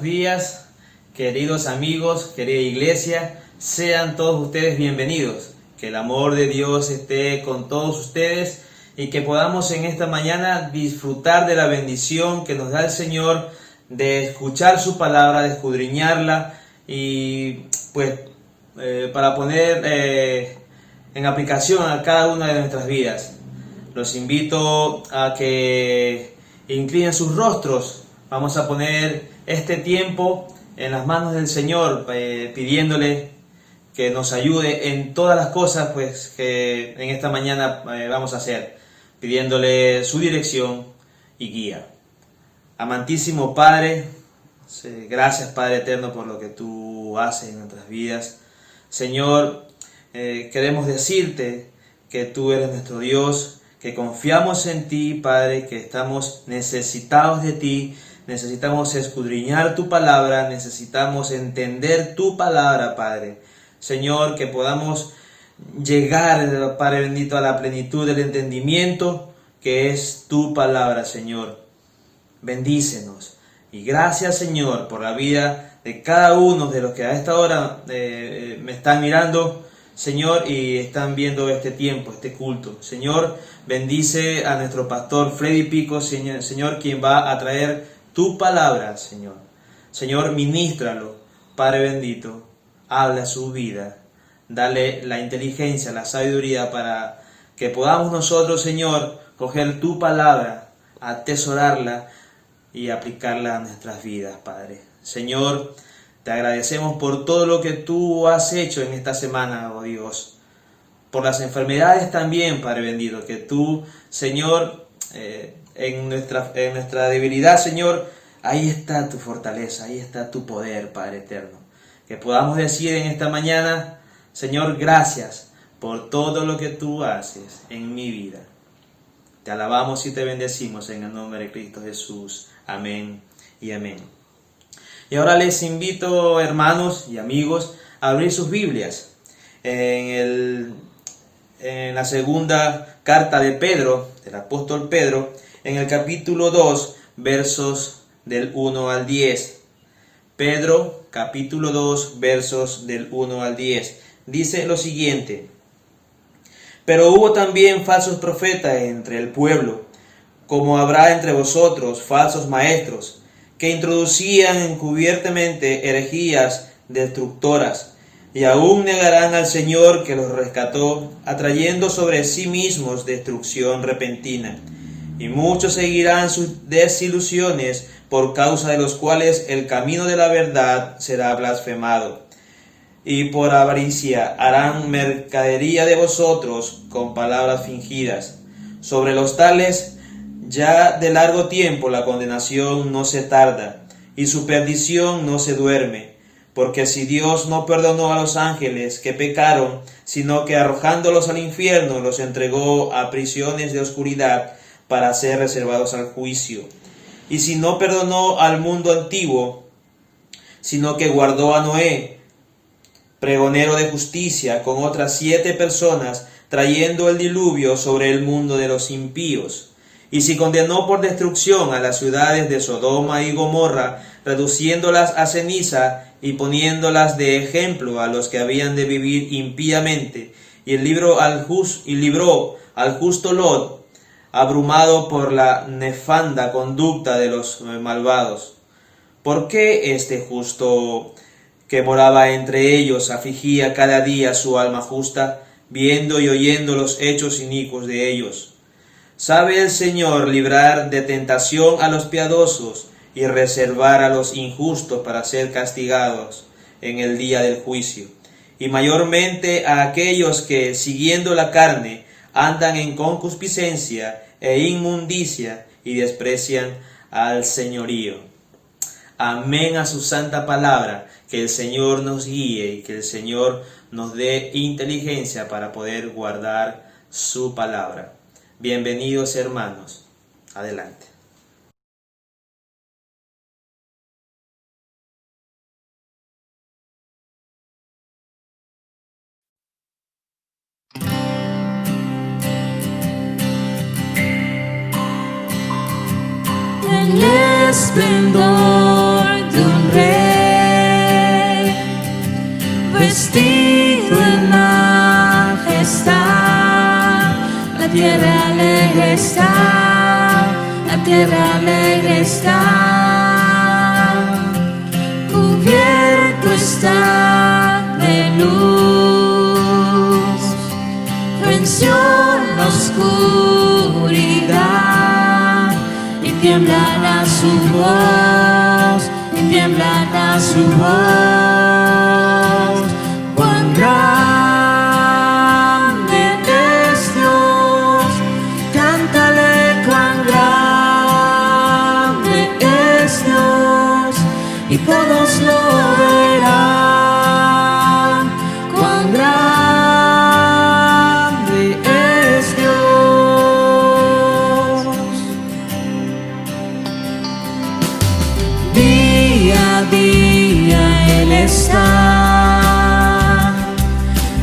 buenos días, queridos amigos, querida iglesia. Sean todos ustedes bienvenidos. Que el amor de Dios esté con todos ustedes y que podamos en esta mañana disfrutar de la bendición que nos da el Señor de escuchar su palabra, de escudriñarla y pues para poner en aplicación a cada una de nuestras vidas. Los invito a que inclinen sus rostros. Vamos a poner este tiempo en las manos del Señor, pidiéndole que nos ayude en todas las cosas pues que en esta mañana vamos a hacer, pidiéndole su dirección y guía. Amantísimo Padre, gracias Padre eterno por lo que tú haces en nuestras vidas. Señor, queremos decirte que tú eres nuestro Dios, que confiamos en ti, Padre, que estamos necesitados de ti, necesitamos escudriñar tu palabra, necesitamos entender tu palabra, Padre. Señor, que podamos llegar, Padre bendito, a la plenitud del entendimiento que es tu palabra, Señor. Bendícenos. Y gracias, Señor, por la vida de cada uno de los que a esta hora me están mirando, Señor, y están viendo este tiempo, este culto. Señor, bendice a nuestro pastor Freddy Pico, Señor, quien va a traer tu palabra, Señor. Señor, ministralo, Padre bendito, habla su vida, dale la inteligencia, la sabiduría para que podamos nosotros, Señor, coger tu palabra, atesorarla y aplicarla a nuestras vidas, Padre. Señor, te agradecemos por todo lo que tú has hecho en esta semana, oh Dios. Por las enfermedades también, Padre bendito, que tú, Señor, en nuestra debilidad, Señor, ahí está tu fortaleza, ahí está tu poder, Padre eterno. Que podamos decir en esta mañana, Señor, gracias por todo lo que tú haces en mi vida. Te alabamos y te bendecimos en el nombre de Cristo Jesús. Amén y amén. Y ahora les invito, hermanos y amigos, a abrir sus Biblias en la segunda carta de Pedro, del apóstol Pedro, en el capítulo 2, versos del 1 al 10. Pedro, capítulo 2, versos del 1 al 10. Dice lo siguiente: Pero hubo también falsos profetas entre el pueblo, como habrá entre vosotros falsos maestros, que introducían encubiertamente herejías destructoras, y aún negarán al Señor que los rescató, atrayendo sobre sí mismos destrucción repentina. Y muchos seguirán sus desilusiones, por causa de los cuales el camino de la verdad será blasfemado. Y por avaricia harán mercadería de vosotros con palabras fingidas. Sobre los tales, ya de largo tiempo la condenación no se tarda, y su perdición no se duerme. Porque si Dios no perdonó a los ángeles que pecaron, sino que arrojándolos al infierno los entregó a prisiones de oscuridad para ser reservados al juicio. Y si no perdonó al mundo antiguo, sino que guardó a Noé, pregonero de justicia, con otras 7 personas, trayendo el diluvio sobre el mundo de los impíos. Y si condenó por destrucción a las ciudades de Sodoma y Gomorra, reduciéndolas a ceniza y poniéndolas de ejemplo a los que habían de vivir impíamente, y libró al justo Lot, abrumado por la nefanda conducta de los malvados. ¿Por qué este justo que moraba entre ellos afligía cada día su alma justa, viendo y oyendo los hechos inicuos de ellos? ¿Sabe el Señor librar de tentación a los piadosos y reservar a los injustos para ser castigados en el día del juicio? Y mayormente a aquellos que, siguiendo la carne, andan en concupiscencia e inmundicia y desprecian al señorío. Amén a su santa palabra. Que el Señor nos guíe y que el Señor nos dé inteligencia para poder guardar su palabra. Bienvenidos, hermanos. Adelante. El esplendor de un vestido en majestad. La tierra alegre está, la tierra alegre está. Cubierto está de luz, venció la oscuridad y tiemblan a su voz, y tiemblan a su voz. Cuán grande es Dios, cántale cuán grande es Dios, y todos lo verán. Cuán grande es Dios. Día a día Él está,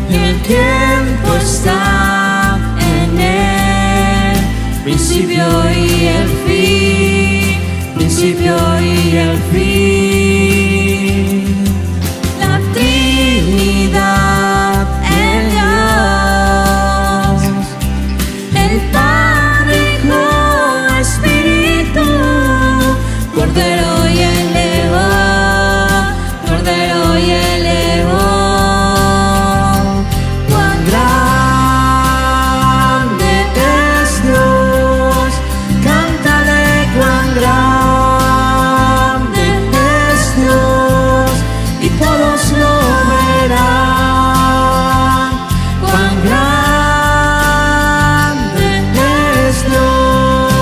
el tiempo está en Él, principio y el fin, principio y el fin. La Trinidad en Dios, el Padre, Hijo, Espíritu, Cordero y el León, Cordero y el León. Cuán grande es Dios, cántale cuán grande es Dios, y todos lo verán. Cuán grande es Dios.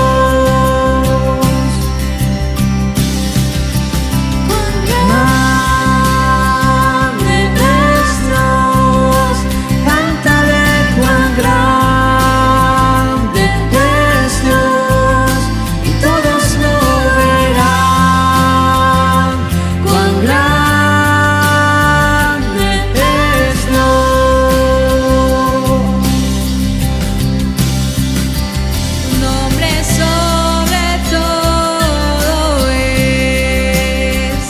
Cuán grande es Dios, cántale cuán grande es Dios, y todos lo verán. Cuán grande es Dios. Tu nombre sobre todo es,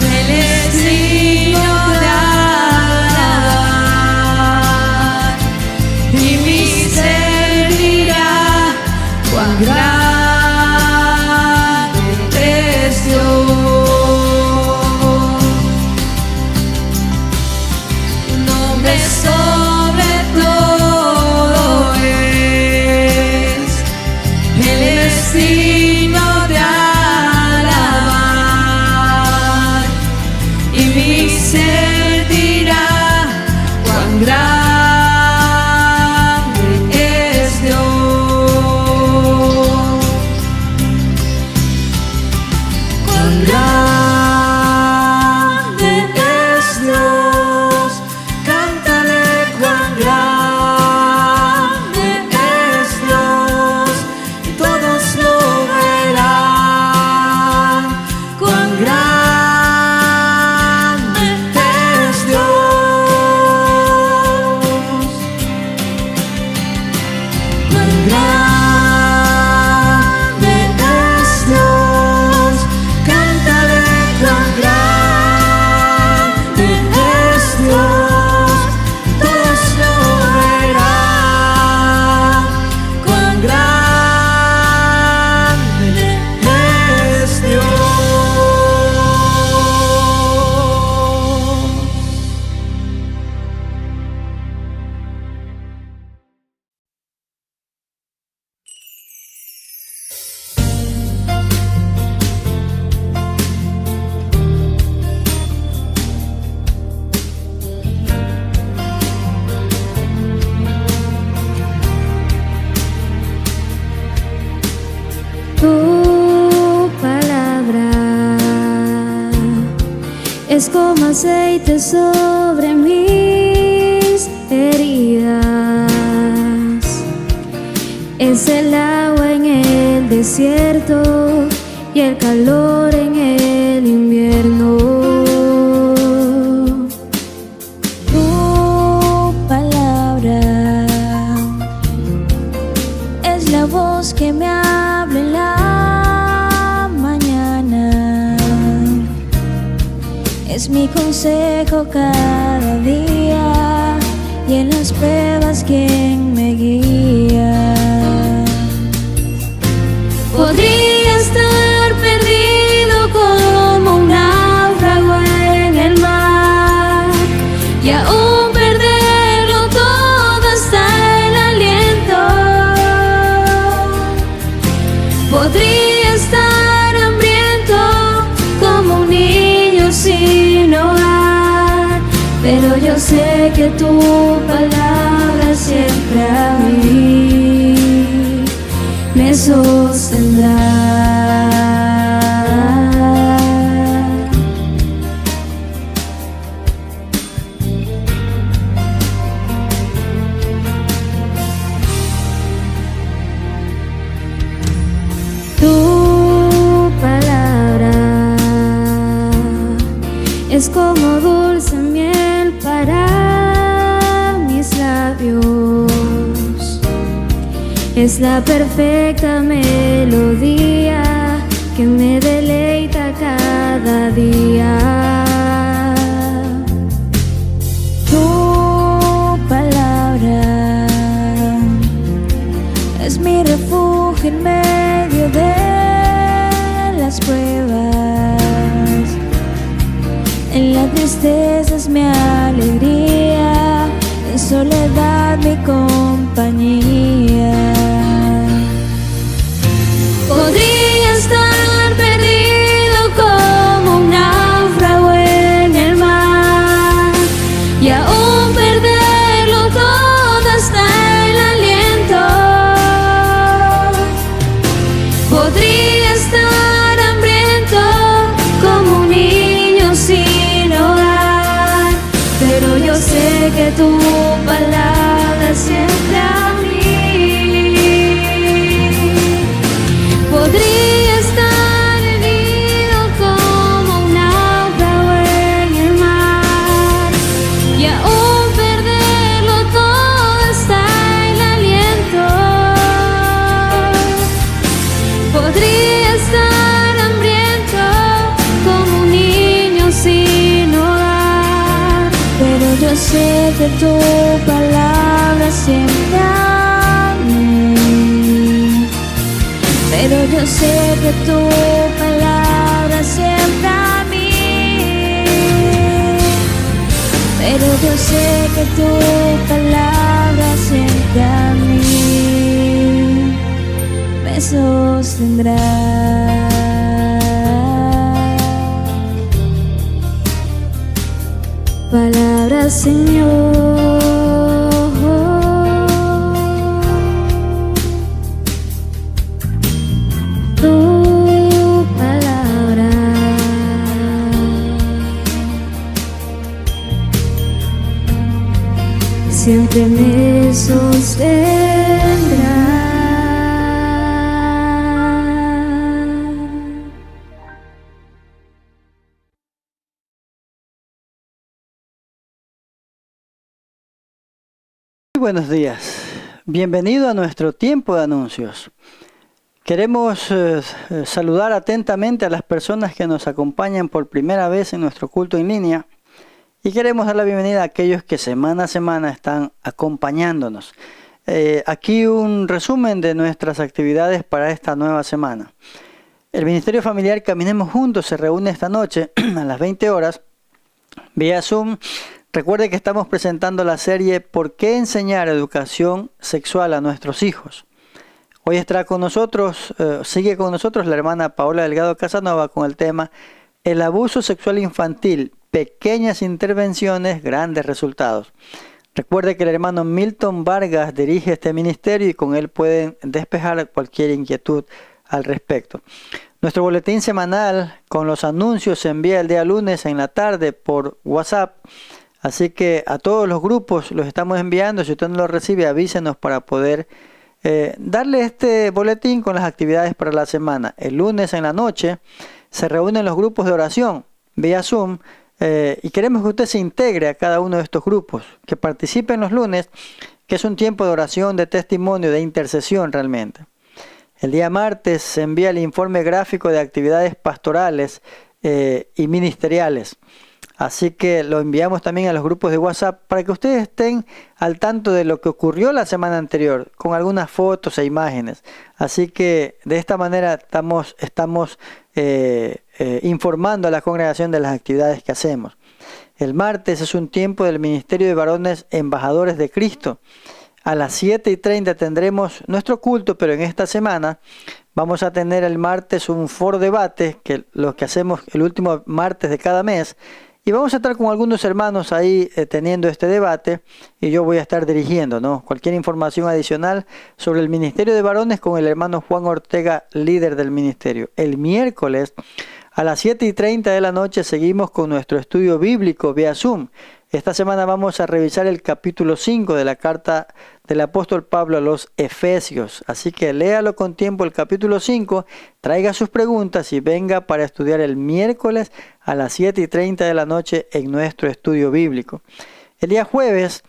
Él es digno de alabar, y mi ser dirá cuán grande es Dios. Tu nombre sobre todo es, Él es digno de alabar, y mi ser dirá cuán grande es Dios. Cuán grande es Dios, cántale cuán grande es Dios, y todos lo verán. Cuán grande es Dios. Cuán grande es Dios, cántale cuán grande es Dios, todos lo verán. Cuán grande es Dios. Tu palabra es como aceite sobre mis heridas, es el agua en el desierto y el calor en el invierno. Tu palabra es la voz que me habla en la mañana, es mi consejo cada día. y en las pruebas quien me guía. Podría estar perdido como un náufrago en el mar y aún perderlo todo hasta el aliento. Podría estar hambriento como un niño sin hogar, pero yo sé que tu palabra siempre a mí me sostendrá. Tu palabra es como dulce miel para mis labios, es la perfecta melodía que me deleita cada día. Tu palabra es mi refugio en medio de las pruebas, en la tristeza es mi alegría, en soledad mi compañía. Podría estar perdido como un náufrago en el mar y aún perderlo todo hasta el aliento. Podría estar hambriento como un niño sin hogar, pero yo sé que tu palabra siempre a mí. Podría estar herido como un náufrago en el mar y aún perderlo todo hasta el aliento. Podría estar hambriento como un niño sin hogar, pero yo sé que tu palabra siempre a mí. Pero yo sé que tu palabra siempre a mí. Pero yo sé que tu palabra siempre a mí me sostendrá. Palabra, Señor, tu palabra siempre me sostendrá. Buenos días, bienvenido a nuestro tiempo de anuncios. Queremos saludar atentamente a las personas que nos acompañan por primera vez en nuestro culto en línea y queremos dar la bienvenida a aquellos que semana a semana están acompañándonos. Aquí un resumen de nuestras actividades para esta nueva semana. El Ministerio Familiar Caminemos Juntos se reúne esta noche a las 20 horas vía Zoom. Recuerde que estamos presentando la serie ¿Por qué enseñar educación sexual a nuestros hijos? Hoy estará con nosotros, sigue con nosotros la hermana Paola Delgado Casanova con el tema El abuso sexual infantil, pequeñas intervenciones, grandes resultados. Recuerde que el hermano Milton Vargas dirige este ministerio y con él pueden despejar cualquier inquietud al respecto. Nuestro boletín semanal con los anuncios se envía el día lunes en la tarde por WhatsApp. Así que a todos los grupos los estamos enviando. Si usted no lo recibe, avísenos para poder darle este boletín con las actividades para la semana. El lunes en la noche se reúnen los grupos de oración vía Zoom y queremos que usted se integre a cada uno de estos grupos, que participe en los lunes, que es un tiempo de oración, de testimonio, de intercesión realmente. El día martes se envía el informe gráfico de actividades pastorales y ministeriales. Así que lo enviamos también a los grupos de WhatsApp para que ustedes estén al tanto de lo que ocurrió la semana anterior, con algunas fotos e imágenes. Así que de esta manera estamos informando a la congregación de las actividades que hacemos. El martes es un tiempo del Ministerio de Varones Embajadores de Cristo. A las 7:30 tendremos nuestro culto, pero en esta semana vamos a tener el martes un foro debate, que lo que hacemos el último martes de cada mes. Y vamos a estar con algunos hermanos ahí teniendo este debate y yo voy a estar dirigiendo, ¿no? Cualquier información adicional sobre el Ministerio de Varones con el hermano Juan Ortega, líder del ministerio. El miércoles a las 7:30 de la noche seguimos con nuestro estudio bíblico vía Zoom. Esta semana vamos a revisar el capítulo 5 de la carta del apóstol Pablo a los Efesios. Así que léalo con tiempo el capítulo 5, traiga sus preguntas y venga para estudiar el miércoles a las 7:30 de la noche en nuestro estudio bíblico. El día jueves,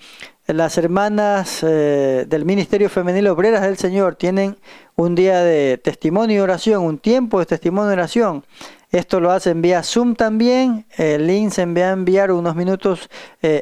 las hermanas del Ministerio Femenil Obreras del Señor tienen un día de testimonio y oración, un tiempo de testimonio y oración. Esto lo hacen vía Zoom también. El link se envía a enviar unos minutos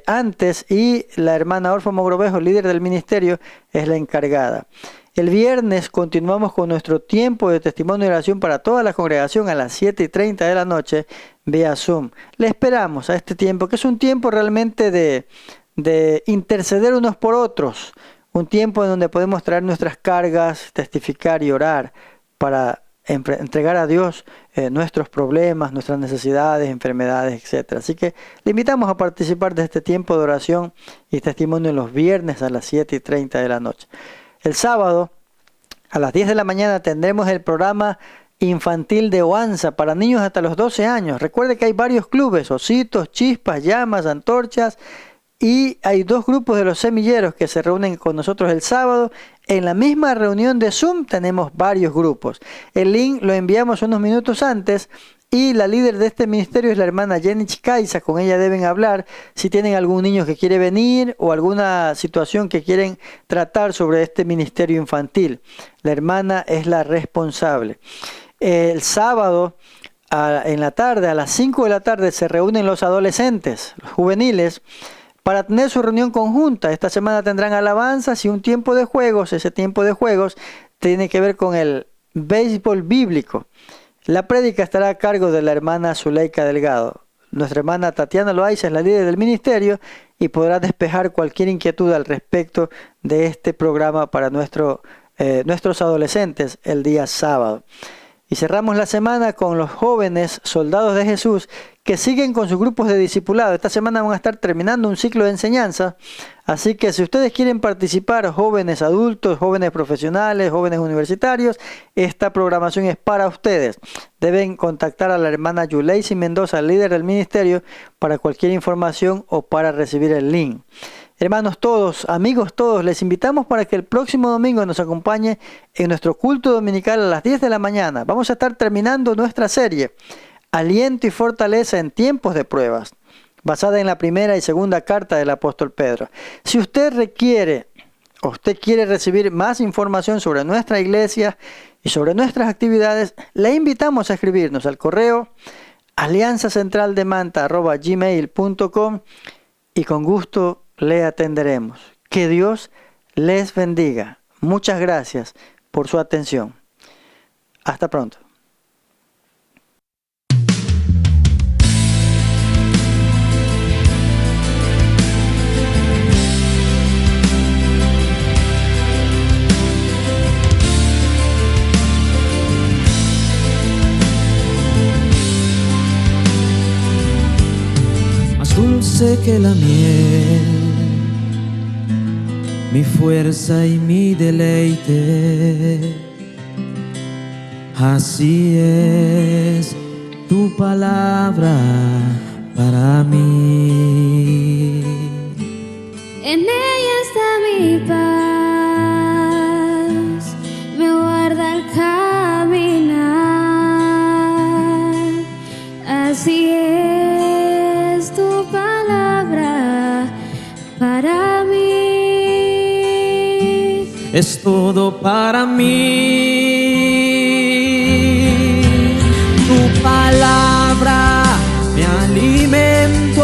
antes y la hermana Orfa Mogrovejo, líder del ministerio, es la encargada. El viernes continuamos con nuestro tiempo de testimonio y oración para toda la congregación a las 7:30 de la noche vía Zoom. Le esperamos a este tiempo, que es un tiempo realmente de interceder unos por otros. Un tiempo en donde podemos traer nuestras cargas, testificar y orar para entregar a Dios nuestros problemas, nuestras necesidades, enfermedades, etc. Así que le invitamos a participar de este tiempo de oración y testimonio los viernes a las 7:30 de la noche. El sábado a las 10 de la mañana tendremos el programa infantil de Oanza para niños hasta los 12 años. Recuerde que hay varios clubes, ositos, chispas, llamas, antorchas. Y hay dos grupos de los semilleros que se reúnen con nosotros el sábado. En la misma reunión de Zoom tenemos varios grupos. El link lo enviamos unos minutos antes y la líder de este ministerio es la hermana Jenny Chicaiza. Con ella deben hablar si tienen algún niño que quiere venir o alguna situación que quieren tratar sobre este ministerio infantil. La hermana es la responsable. El sábado en la tarde, a las 5 de la tarde, se reúnen los adolescentes, los juveniles, para tener su reunión conjunta. Esta semana tendrán alabanzas y un tiempo de juegos. Ese tiempo de juegos tiene que ver con el béisbol bíblico. La prédica estará a cargo de la hermana Zuleika Delgado. Nuestra hermana Tatiana Loaiza es la líder del ministerio y podrá despejar cualquier inquietud al respecto de este programa para nuestros adolescentes el día sábado. Y cerramos la semana con los jóvenes soldados de Jesús que siguen con sus grupos de discipulado. Esta semana van a estar terminando un ciclo de enseñanza. Así que si ustedes quieren participar, jóvenes adultos, jóvenes profesionales, jóvenes universitarios, esta programación es para ustedes. Deben contactar a la hermana Yuleisi Mendoza, líder del ministerio, para cualquier información o para recibir el link. Hermanos todos, amigos todos, les invitamos para que el próximo domingo nos acompañe en nuestro culto dominical a las 10 de la mañana. Vamos a estar terminando nuestra serie, Aliento y Fortaleza en Tiempos de Pruebas, basada en la primera y segunda carta del apóstol Pedro. Si usted requiere o usted quiere recibir más información sobre nuestra iglesia y sobre nuestras actividades, le invitamos a escribirnos al correo alianzacentraldemanta@gmail.com y con gusto le atenderemos. Que Dios les bendiga. Muchas gracias por su atención. Hasta pronto. Más dulce que la miel, mi fuerza y mi deleite, así es tu palabra para mí. En ella está mi paz, me guarda al caminar, así es tu palabra para mí. Es todo para mí. Tu palabra me alimento,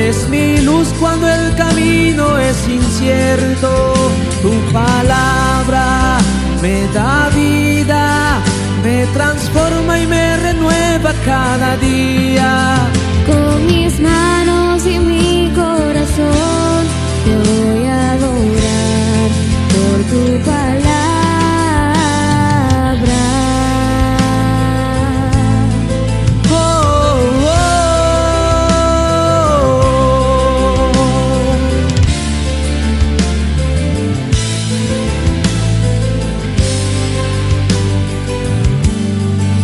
es mi luz cuando el camino es incierto. Tu palabra me da vida, me transforma y me renueva cada día. Con mis manos y mi corazón te voy a adorar por tu palabra.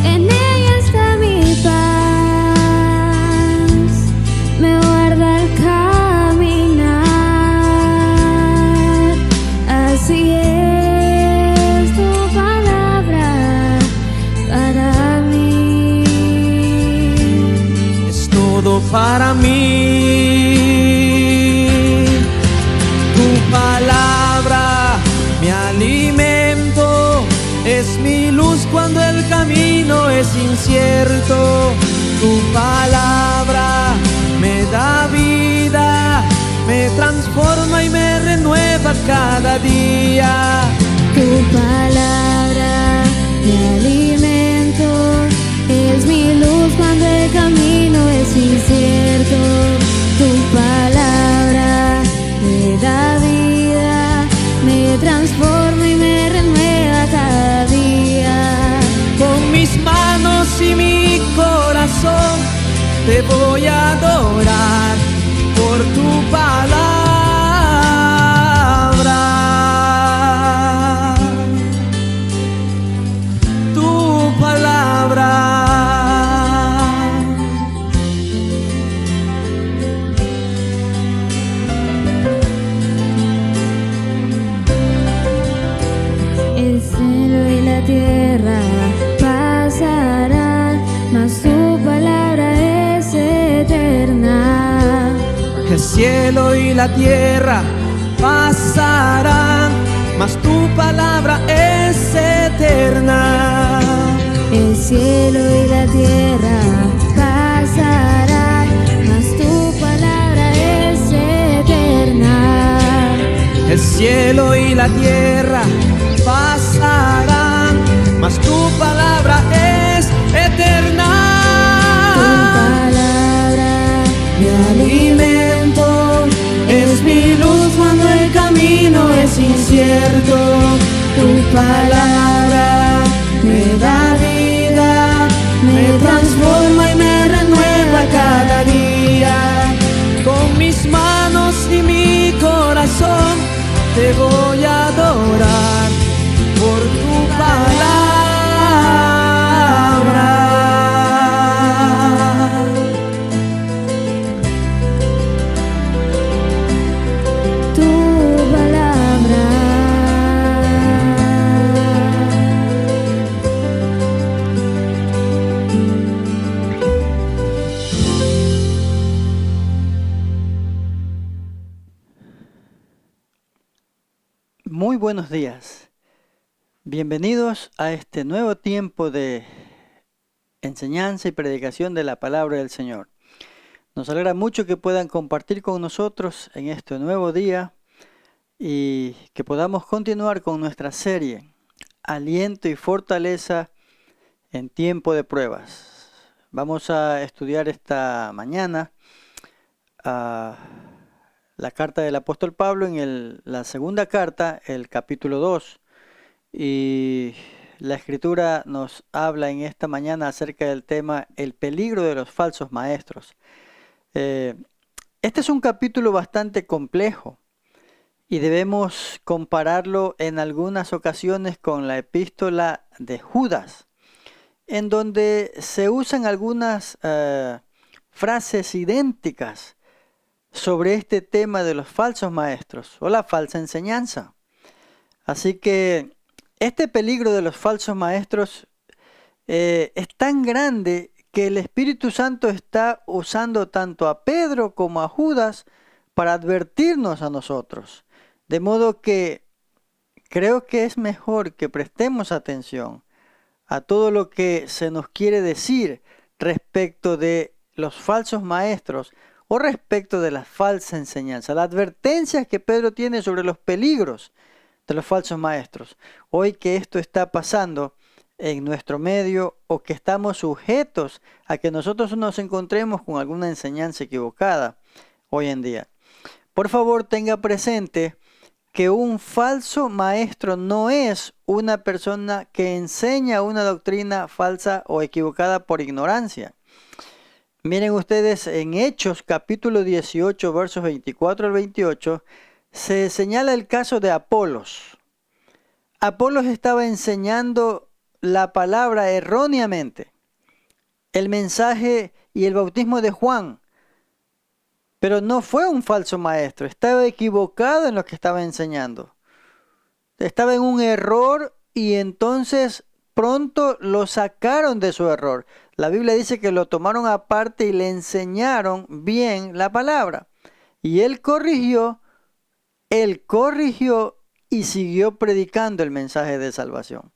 En ella está mi paz, me guarda al caminar. Así es tu palabra para mí. Es todo para mí. Tu palabra, mi alimento, es mi luz cuando el camino es incierto. Tu palabra me da vida, me transforma y me renueva cada día. Tu palabra, mi alimento, es mi luz cuando el camino es incierto. Tu palabra me da vida, me transforma y me renueva cada día. Con mis manos y mi corazón te voy a adorar por tu palabra. Tu palabra. El cielo y la tierra pasarán, mas tu palabra es eterna. El cielo y la tierra pasarán, mas tu palabra es eterna. El cielo y la tierra pasarán, mas tu palabra es eterna. El cielo y la tierra pasarán, mas tu palabra es eterna. Tu palabra, mi alimento, Es mi luz cuando el camino es incierto. Tu palabra me da vida, me transforma y me renueva cada día. Con mis manos y mi corazón te voy a adorar por tu palabra. tu palabra. Muy buenos días. Bienvenidos a este nuevo tiempo de enseñanza y predicación de la palabra del Señor. Nos alegra mucho que puedan compartir con nosotros en este nuevo día y que podamos continuar con nuestra serie Aliento y Fortaleza en Tiempo de Pruebas. Vamos a estudiar esta mañana la carta del apóstol Pablo en la segunda carta, el capítulo 2. Y la escritura nos habla en esta mañana acerca del tema el peligro de los falsos maestros. Este es un capítulo bastante complejo y debemos compararlo en algunas ocasiones con la epístola de Judas, en donde se usan algunas frases idénticas sobre este tema de los falsos maestros o la falsa enseñanza. Así que este peligro de los falsos maestros es tan grande que el Espíritu Santo está usando tanto a Pedro como a Judas para advertirnos a nosotros. De modo que creo que es mejor que prestemos atención a todo lo que se nos quiere decir respecto de los falsos maestros o respecto de la falsa enseñanza. La advertencia que Pedro tiene sobre los peligros de los falsos maestros. Hoy que esto está pasando en nuestro medio o que estamos sujetos a que nosotros nos encontremos con alguna enseñanza equivocada hoy en día. Por favor, tenga presente que un falso maestro no es una persona que enseña una doctrina falsa o equivocada por ignorancia. Miren ustedes, en Hechos capítulo 18, versos 24 al 28, se señala el caso de Apolos. Apolos estaba enseñando la palabra erróneamente, el mensaje y el bautismo de Juan, pero no fue un falso maestro, estaba equivocado en lo que estaba enseñando. Estaba en un error y entonces pronto lo sacaron de su error. La Biblia dice que lo tomaron aparte y le enseñaron bien la palabra. Y él corrigió y siguió predicando el mensaje de salvación.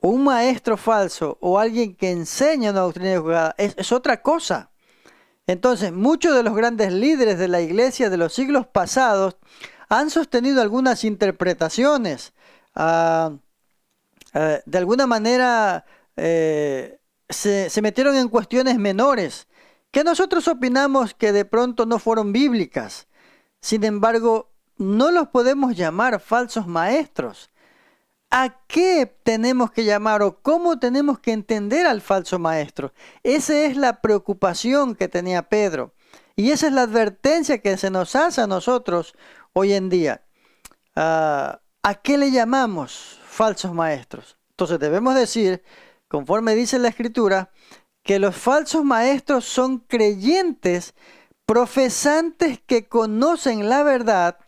Un maestro falso o alguien que enseña una doctrina equivocada es otra cosa. Entonces, muchos de los grandes líderes de la iglesia de los siglos pasados han sostenido algunas interpretaciones. De alguna manera se metieron en cuestiones menores que nosotros opinamos que de pronto no fueron bíblicas. Sin embargo, no los podemos llamar falsos maestros. ¿A qué tenemos que llamar o cómo tenemos que entender al falso maestro? Esa es la preocupación que tenía Pedro. Y esa es la advertencia que se nos hace a nosotros hoy en día. ¿A qué le llamamos falsos maestros? Entonces debemos decir, conforme dice la Escritura, que los falsos maestros son creyentes, profesantes que conocen la verdad,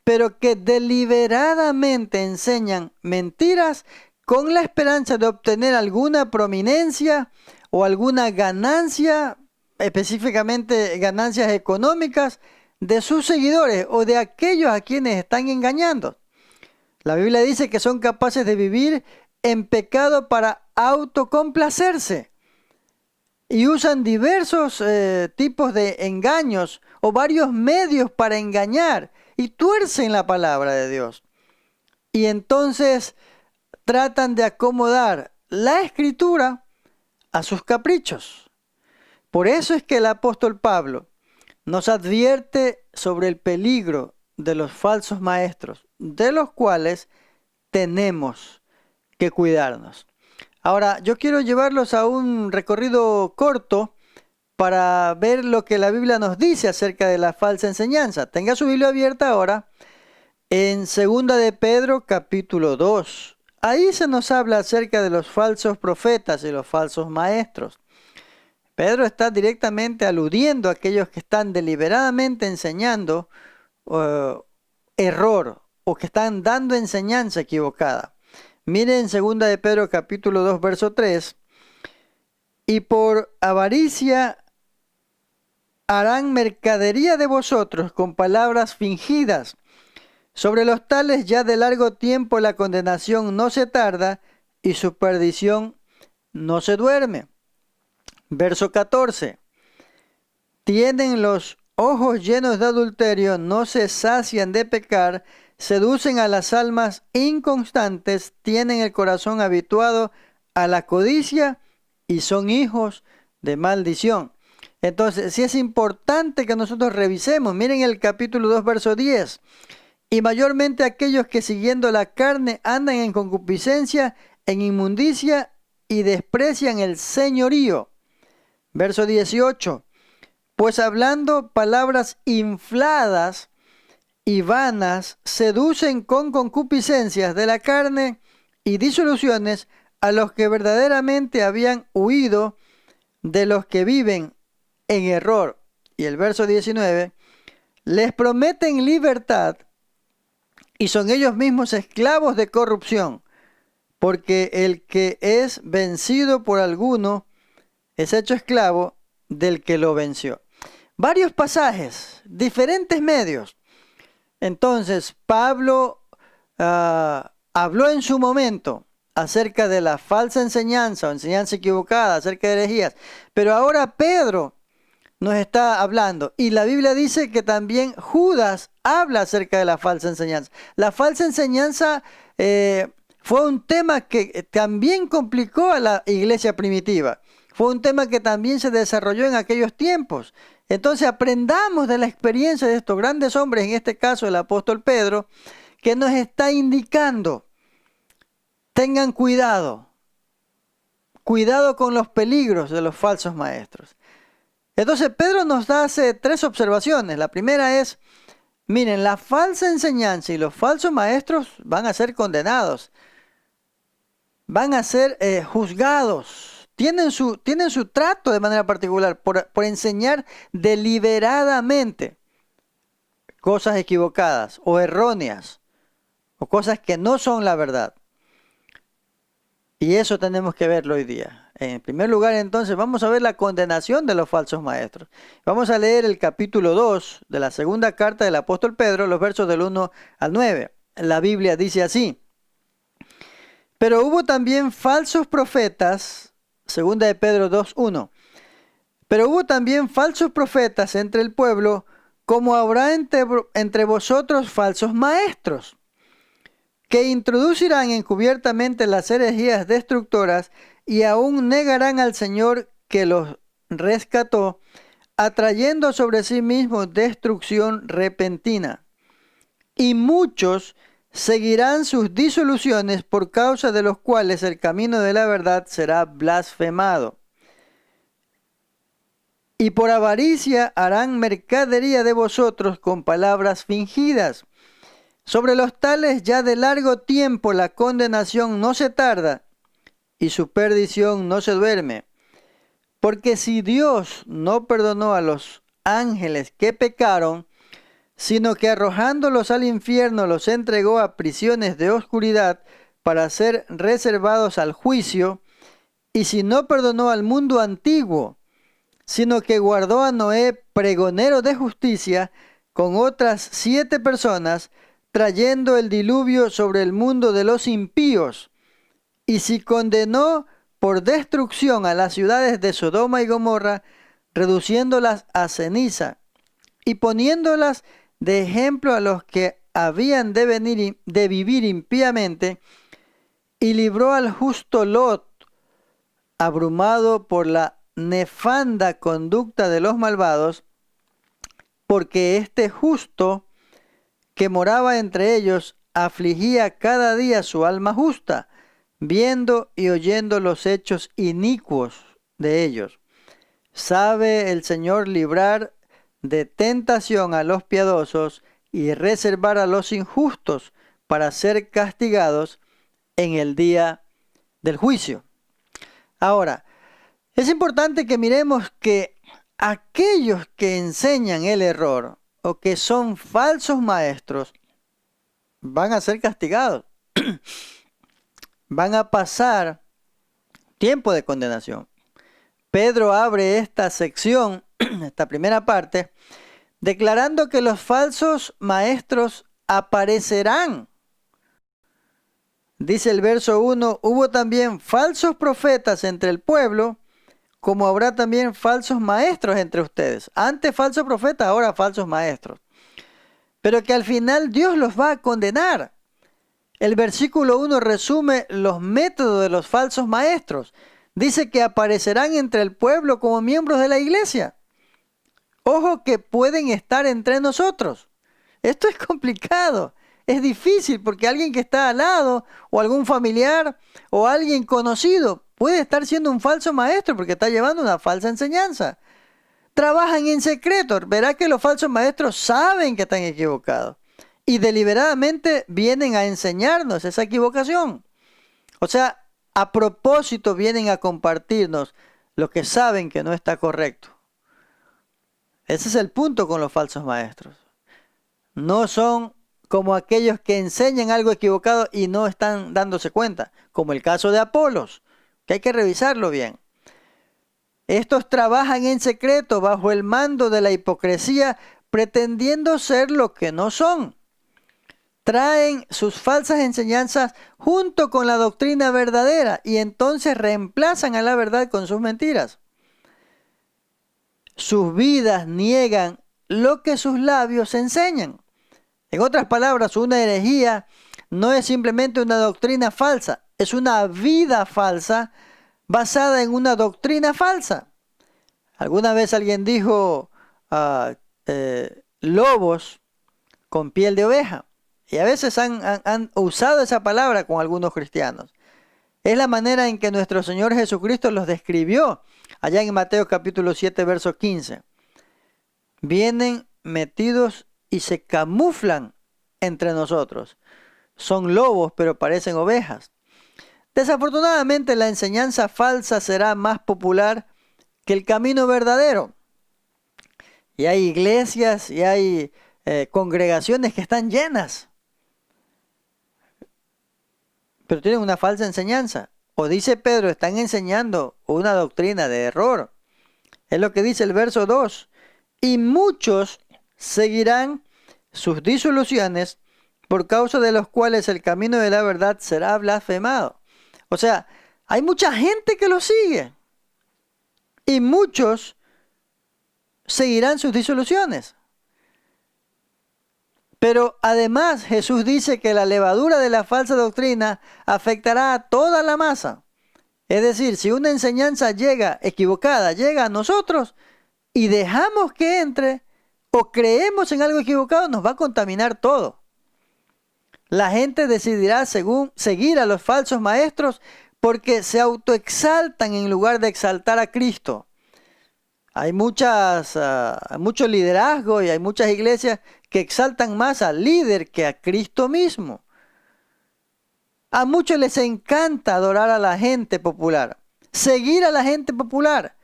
pero que deliberadamente enseñan mentiras con la esperanza de obtener alguna prominencia o alguna ganancia, específicamente ganancias económicas, de sus seguidores o de aquellos a quienes están engañando. La Biblia dice que son capaces de vivir en pecado para autocomplacerse y usan diversos tipos de engaños o varios medios para engañar y tuercen la palabra de Dios. Y entonces tratan de acomodar la Escritura a sus caprichos. Por eso es que el apóstol Pablo nos advierte sobre el peligro de los falsos maestros, de los cuales tenemos que cuidarnos. Ahora, yo quiero llevarlos a un recorrido corto para ver lo que la Biblia nos dice acerca de la falsa enseñanza. Tenga su Biblia abierta ahora en 2 de Pedro capítulo 2. Ahí se nos habla acerca de los falsos profetas y los falsos maestros. Pedro está directamente aludiendo a aquellos que están deliberadamente enseñando error o que están dando enseñanza equivocada. Miren 2 de Pedro capítulo 2 verso 3. Y por avaricia harán mercadería de vosotros con palabras fingidas. Sobre los tales ya de largo tiempo la condenación no se tarda y su perdición no se duerme. Verso 14. Tienen los ojos llenos de adulterio, no se sacian de pecar, seducen a las almas inconstantes, tienen el corazón habituado a la codicia y son hijos de maldición. Entonces, sí es importante que nosotros revisemos. Miren el capítulo 2, verso 10. Y mayormente aquellos que siguiendo la carne andan en concupiscencia, en inmundicia y desprecian el señorío. Verso 18. Pues hablando palabras infladas y vanas, seducen con concupiscencias de la carne y disoluciones a los que verdaderamente habían huido de los que viven en error. Y el verso 19, les prometen libertad y son ellos mismos esclavos de corrupción, porque el que es vencido por alguno es hecho esclavo del que lo venció. Varios pasajes, diferentes medios. Entonces, Pablo habló en su momento acerca de la falsa enseñanza o enseñanza equivocada, acerca de herejías. Pero ahora Pedro nos está hablando. Y la Biblia dice que también Judas habla acerca de la falsa enseñanza. La falsa enseñanza fue un tema que también complicó a la iglesia primitiva. Fue un tema que también se desarrolló en aquellos tiempos. Entonces aprendamos de la experiencia de estos grandes hombres, en este caso el apóstol Pedro, que nos está indicando, tengan cuidado, cuidado con los peligros de los falsos maestros. Entonces Pedro nos hace 3 observaciones. La primera es, miren, la falsa enseñanza y los falsos maestros van a ser condenados, van a ser juzgados. Tienen su trato de manera particular por enseñar deliberadamente cosas equivocadas o erróneas o cosas que no son la verdad. Y eso tenemos que verlo hoy día. En primer lugar, entonces, vamos a ver la condenación de los falsos maestros. Vamos a leer el capítulo 2 de la segunda carta del apóstol Pedro, los versos del 1 al 9. La Biblia dice así: pero hubo también falsos profetas, segunda de Pedro 2:1. Pero hubo también falsos profetas entre el pueblo, como habrá entre vosotros falsos maestros, que introducirán encubiertamente las herejías destructoras y aún negarán al Señor que los rescató, atrayendo sobre sí mismos destrucción repentina. Y muchos seguirán sus disoluciones, por causa de los cuales el camino de la verdad será blasfemado. Y por avaricia harán mercadería de vosotros con palabras fingidas. Sobre los tales ya de largo tiempo la condenación no se tarda, y su perdición no se duerme. Porque si Dios no perdonó a los ángeles que pecaron, sino que arrojándolos al infierno los entregó a prisiones de oscuridad para ser reservados al juicio, y si no perdonó al mundo antiguo, sino que guardó a Noé pregonero de justicia con otras 7 personas, trayendo el diluvio sobre el mundo de los impíos, y si condenó por destrucción a las ciudades de Sodoma y Gomorra, reduciéndolas a ceniza, y poniéndolas de ejemplo a los que habían de vivir impíamente, y libró al justo Lot, abrumado por la nefanda conducta de los malvados, porque este justo que moraba entre ellos afligía cada día su alma justa, viendo y oyendo los hechos inicuos de ellos. Sabe el Señor librar de tentación a los piadosos y reservar a los injustos para ser castigados en el día del juicio. Ahora, es importante que miremos que aquellos que enseñan el error o que son falsos maestros van a ser castigados. Van a pasar tiempo de condenación. Pedro abre esta sección, esta primera parte, declarando que los falsos maestros aparecerán. Dice el verso 1, hubo también falsos profetas entre el pueblo, como habrá también falsos maestros entre ustedes. Antes falsos profetas, ahora falsos maestros. Pero que al final Dios los va a condenar. El versículo 1 resume los métodos de los falsos maestros. Dice que aparecerán entre el pueblo como miembros de la iglesia. Ojo que pueden estar entre nosotros. Esto es complicado, es difícil porque alguien que está al lado o algún familiar o alguien conocido puede estar siendo un falso maestro porque está llevando una falsa enseñanza. Trabajan en secreto. Verá que los falsos maestros saben que están equivocados y deliberadamente vienen a enseñarnos esa equivocación. O sea, a propósito vienen a compartirnos lo que saben que no está correcto. Ese es el punto con los falsos maestros. No son como aquellos que enseñan algo equivocado y no están dándose cuenta, como el caso de Apolos, que hay que revisarlo bien. Estos trabajan en secreto bajo el mando de la hipocresía, pretendiendo ser lo que no son. Traen sus falsas enseñanzas junto con la doctrina verdadera y entonces reemplazan a la verdad con sus mentiras. sus vidas niegan lo que sus labios enseñan. En otras palabras, una herejía no es simplemente una doctrina falsa, es una vida falsa basada en una doctrina falsa. Alguna vez alguien dijo lobos con piel de oveja, y a veces han usado esa palabra con algunos cristianos. Es la manera en que nuestro Señor Jesucristo los describió allá en Mateo capítulo 7, verso 15. Vienen metidos y se camuflan entre nosotros. Son lobos, pero parecen ovejas. Desafortunadamente, la enseñanza falsa será más popular que el camino verdadero. Y hay iglesias y hay congregaciones que están llenas, pero tienen una falsa enseñanza. O dice Pedro, están enseñando una doctrina de error. Es lo que dice el verso 2. Y muchos seguirán sus disoluciones, por causa de los cuales el camino de la verdad será blasfemado. O sea, hay mucha gente que lo sigue. Y muchos seguirán sus disoluciones. Pero además Jesús dice que la levadura de la falsa doctrina afectará a toda la masa. Es decir, si una enseñanza equivocada llega a nosotros y dejamos que entre o creemos en algo equivocado, nos va a contaminar todo. La gente decidirá seguir a los falsos maestros porque se autoexaltan en lugar de exaltar a Cristo. Hay mucho liderazgo y hay muchas iglesias que exaltan más al líder que a Cristo mismo. A muchos les encanta adorar a la gente popular, seguir a la gente popular.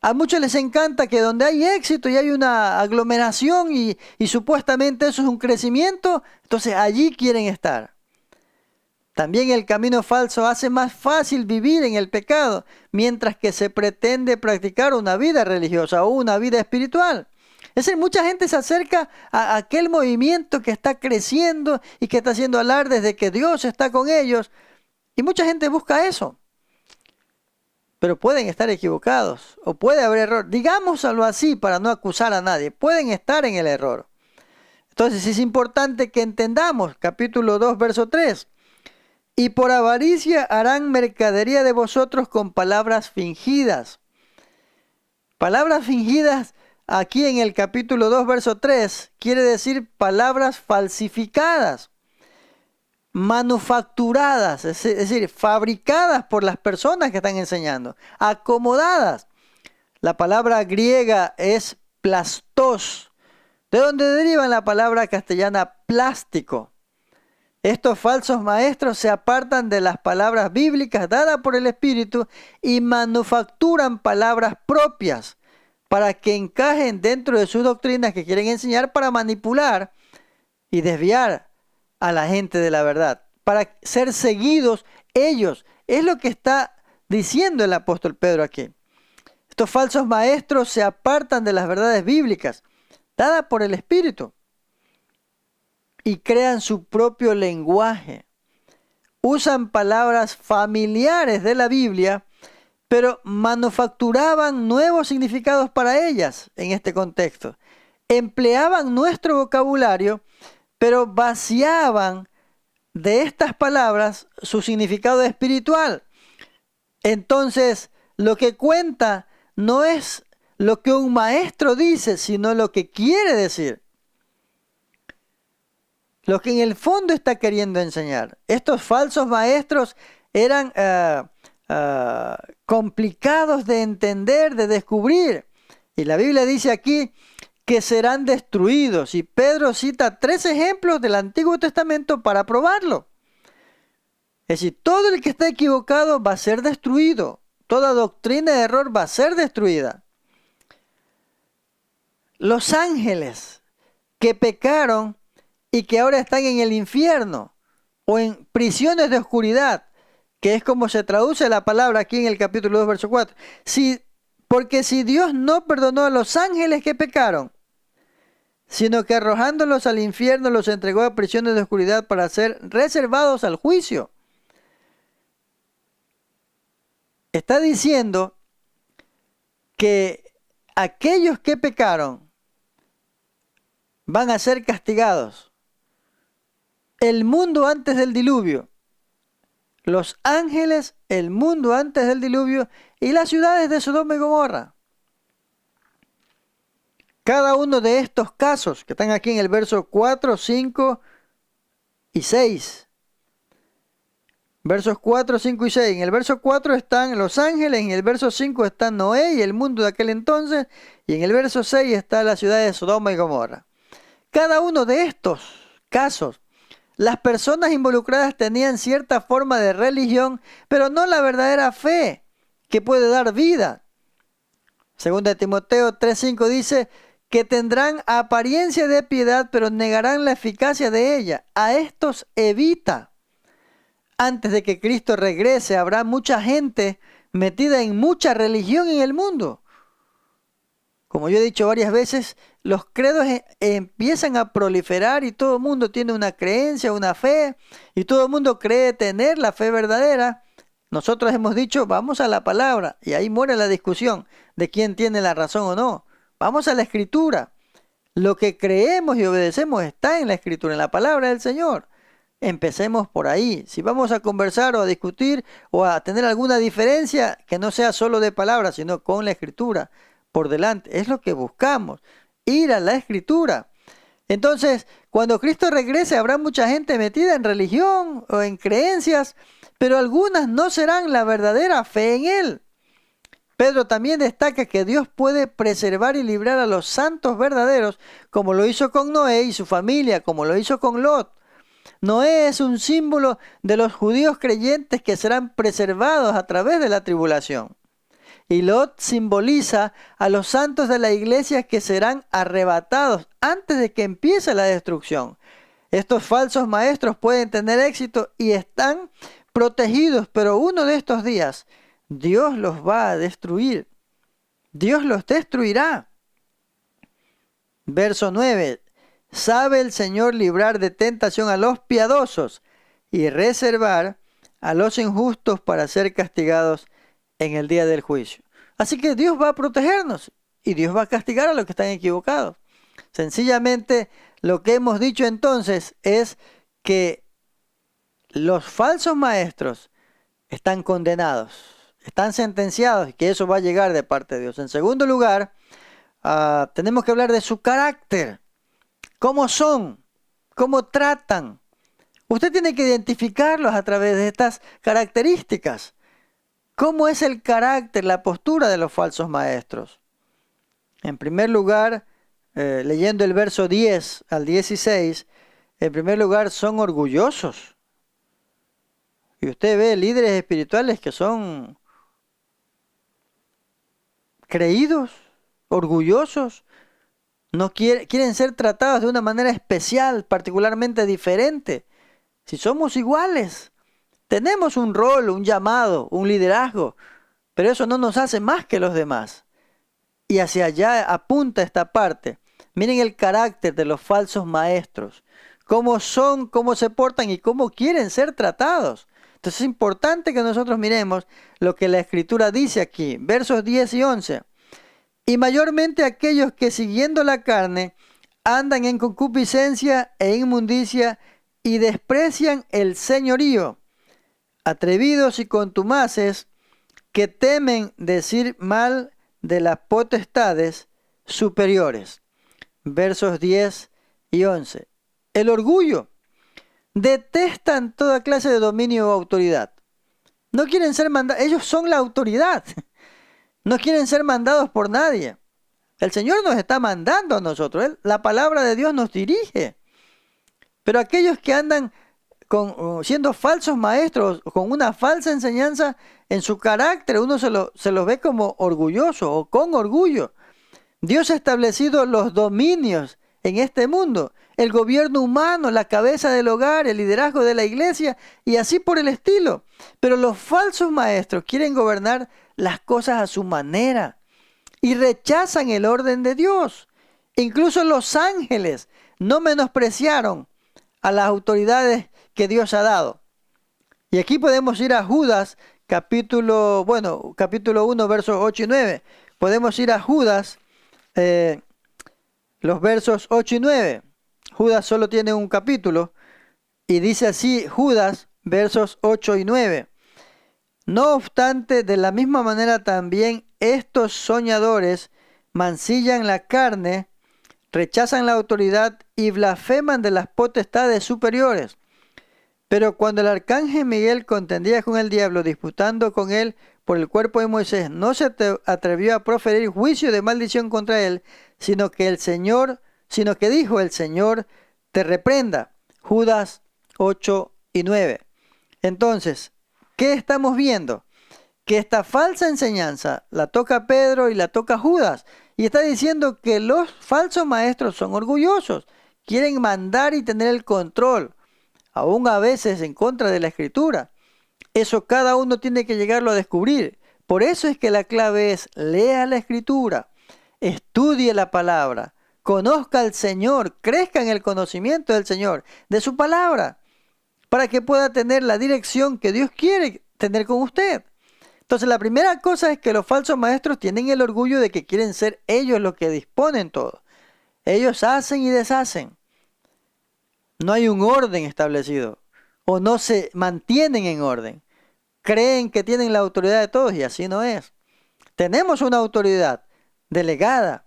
A muchos les encanta que donde hay éxito y hay una aglomeración y supuestamente eso es un crecimiento, entonces allí quieren estar. También el camino falso hace más fácil vivir en el pecado, mientras que se pretende practicar una vida religiosa o una vida espiritual. Es decir, mucha gente se acerca a aquel movimiento que está creciendo y que está haciendo alardes de que Dios está con ellos. Y mucha gente busca eso. Pero pueden estar equivocados o puede haber error. Digámoslo así para no acusar a nadie. Pueden estar en el error. Entonces es importante que entendamos, capítulo 2, verso 3. Y por avaricia harán mercadería de vosotros con palabras fingidas. Palabras fingidas aquí en el capítulo 2, verso 3, quiere decir palabras falsificadas, manufacturadas, es decir, fabricadas por las personas que están enseñando, acomodadas. La palabra griega es plastos, de donde deriva la palabra castellana plástico. Estos falsos maestros se apartan de las palabras bíblicas dadas por el Espíritu y manufacturan palabras propias para que encajen dentro de sus doctrinas que quieren enseñar para manipular y desviar a la gente de la verdad, para ser seguidos ellos. Es lo que está diciendo el apóstol Pedro aquí. Estos falsos maestros se apartan de las verdades bíblicas dadas por el Espíritu y crean su propio lenguaje. Usan palabras familiares de la Biblia, pero manufacturaban nuevos significados para ellas en este contexto. Empleaban nuestro vocabulario, pero vaciaban de estas palabras su significado espiritual. Entonces, lo que cuenta no es lo que un maestro dice, sino lo que quiere decir. Lo que en el fondo está queriendo enseñar. Estos falsos maestros eran complicados de entender, de descubrir. Y la Biblia dice aquí que serán destruidos. Y Pedro cita 3 ejemplos del Antiguo Testamento para probarlo. Es decir, todo el que está equivocado va a ser destruido. Toda doctrina de error va a ser destruida. Los ángeles que pecaron y que ahora están en el infierno o en prisiones de oscuridad, que es como se traduce la palabra aquí en el capítulo 2, verso 4. Porque si Dios no perdonó a los ángeles que pecaron, sino que arrojándolos al infierno los entregó a prisiones de oscuridad para ser reservados al juicio. Está diciendo que aquellos que pecaron van a ser castigados. El mundo antes del diluvio, los ángeles, el mundo antes del diluvio y las ciudades de Sodoma y Gomorra. Cada uno de estos casos que están aquí en el verso 4, 5 y 6. Versos 4, 5 y 6. En el verso 4 están los ángeles, en el verso 5 está Noé y el mundo de aquel entonces, y en el verso 6 está la ciudad de Sodoma y Gomorra. Cada uno de estos casos, las personas involucradas tenían cierta forma de religión, pero no la verdadera fe que puede dar vida. Según de Timoteo 3:5 dice que tendrán apariencia de piedad, pero negarán la eficacia de ella. A estos evita. Antes de que Cristo regrese, habrá mucha gente metida en mucha religión en el mundo. Como yo he dicho varias veces, los credos empiezan a proliferar y todo el mundo tiene una creencia, una fe, y todo el mundo cree tener la fe verdadera. Nosotros hemos dicho, vamos a la palabra, y ahí muere la discusión de quién tiene la razón o no. Vamos a la Escritura. Lo que creemos y obedecemos está en la Escritura, en la palabra del Señor. Empecemos por ahí. Si vamos a conversar o a discutir o a tener alguna diferencia, que no sea solo de palabras, sino con la Escritura por delante. Es lo que buscamos, ir a la Escritura. Entonces, cuando Cristo regrese, habrá mucha gente metida en religión o en creencias, pero algunas no serán la verdadera fe en Él. Pedro también destaca que Dios puede preservar y librar a los santos verdaderos, como lo hizo con Noé y su familia, como lo hizo con Lot. Noé es un símbolo de los judíos creyentes que serán preservados a través de la tribulación. Y Lot simboliza a los santos de la iglesia que serán arrebatados antes de que empiece la destrucción. Estos falsos maestros pueden tener éxito y están protegidos, pero uno de estos días Dios los va a destruir. Dios los destruirá. Verso 9. Sabe el Señor librar de tentación a los piadosos y reservar a los injustos para ser castigados en el día del juicio. Así que Dios va a protegernos y Dios va a castigar a los que están equivocados. Sencillamente lo que hemos dicho entonces es que los falsos maestros están condenados, están sentenciados y que eso va a llegar de parte de Dios. En segundo lugar, tenemos que hablar de su carácter. ¿Cómo son? ¿Cómo tratan? Usted tiene que identificarlos a través de estas características. ¿Cómo es el carácter, la postura de los falsos maestros? En primer lugar, leyendo el verso 10 al 16, en primer lugar son orgullosos. Y usted ve líderes espirituales que son creídos, orgullosos, no quieren ser tratados de una manera especial, particularmente diferente. Si somos iguales, tenemos un rol, un llamado, un liderazgo, pero eso no nos hace más que los demás. Y hacia allá apunta esta parte. Miren el carácter de los falsos maestros, cómo son, cómo se portan y cómo quieren ser tratados. Entonces es importante que nosotros miremos lo que la Escritura dice aquí, versos 10 y 11. Y mayormente aquellos que siguiendo la carne andan en concupiscencia e inmundicia y desprecian el señorío, atrevidos y contumaces que temen decir mal de las potestades superiores. Versos 10 y 11. El orgullo. Detestan toda clase de dominio o autoridad. No quieren ser mandados. Ellos son la autoridad. No quieren ser mandados por nadie. El Señor nos está mandando a nosotros. La palabra de Dios nos dirige. Pero aquellos que andan siendo falsos maestros, con una falsa enseñanza en su carácter, uno se los ve como orgulloso o con orgullo. Dios ha establecido los dominios en este mundo. El gobierno humano, la cabeza del hogar, el liderazgo de la iglesia y así por el estilo. Pero los falsos maestros quieren gobernar las cosas a su manera y rechazan el orden de Dios. Incluso los ángeles no menospreciaron a las autoridades que Dios ha dado. Y aquí podemos ir a Judas, capítulo 1, versos 8 y 9. Podemos ir a Judas, los versos 8 y 9. Judas solo tiene un capítulo y dice así Judas, versos 8 y 9. No obstante, de la misma manera también estos soñadores mancillan la carne, rechazan la autoridad y blasfeman de las potestades superiores. Pero cuando el arcángel Miguel contendía con el diablo, disputando con él por el cuerpo de Moisés, no se atrevió a proferir juicio de maldición contra él, sino que dijo el Señor te reprenda. Judas 8 y 9. Entonces, ¿qué estamos viendo? Que esta falsa enseñanza la toca Pedro y la toca Judas. Y está diciendo que los falsos maestros son orgullosos, quieren mandar y tener el control, aún a veces en contra de la Escritura. Eso cada uno tiene que llegarlo a descubrir. Por eso es que la clave es: lea la Escritura, estudie la palabra, conozca al Señor, crezca en el conocimiento del Señor, de su palabra, para que pueda tener la dirección que Dios quiere tener con usted. Entonces, la primera cosa es que los falsos maestros tienen el orgullo de que quieren ser ellos los que disponen todo. Ellos hacen y deshacen. No hay un orden establecido, o no se mantienen en orden. Creen que tienen la autoridad de todos y así no es. Tenemos una autoridad delegada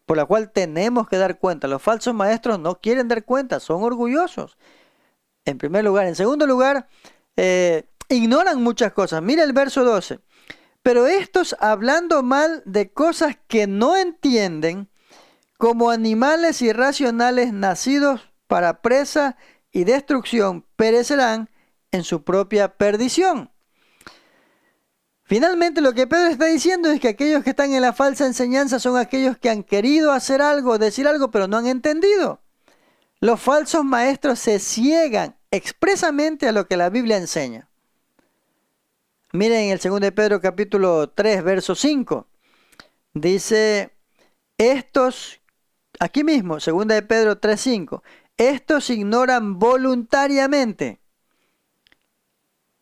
por la cual tenemos que dar cuenta. Los falsos maestros no quieren dar cuenta, son orgullosos. En primer lugar. En segundo lugar, ignoran muchas cosas. Mira el verso 12. Pero estos, hablando mal de cosas que no entienden, como animales irracionales nacidos para presa y destrucción, perecerán en su propia perdición. Finalmente, lo que Pedro está diciendo es que aquellos que están en la falsa enseñanza son aquellos que han querido hacer algo, decir algo, pero no han entendido. Los falsos maestros se ciegan expresamente a lo que la Biblia enseña. Miren el 2 de Pedro capítulo 3, verso 5. Dice, estos, aquí mismo, 2 de Pedro 3, 5. Estos ignoran voluntariamente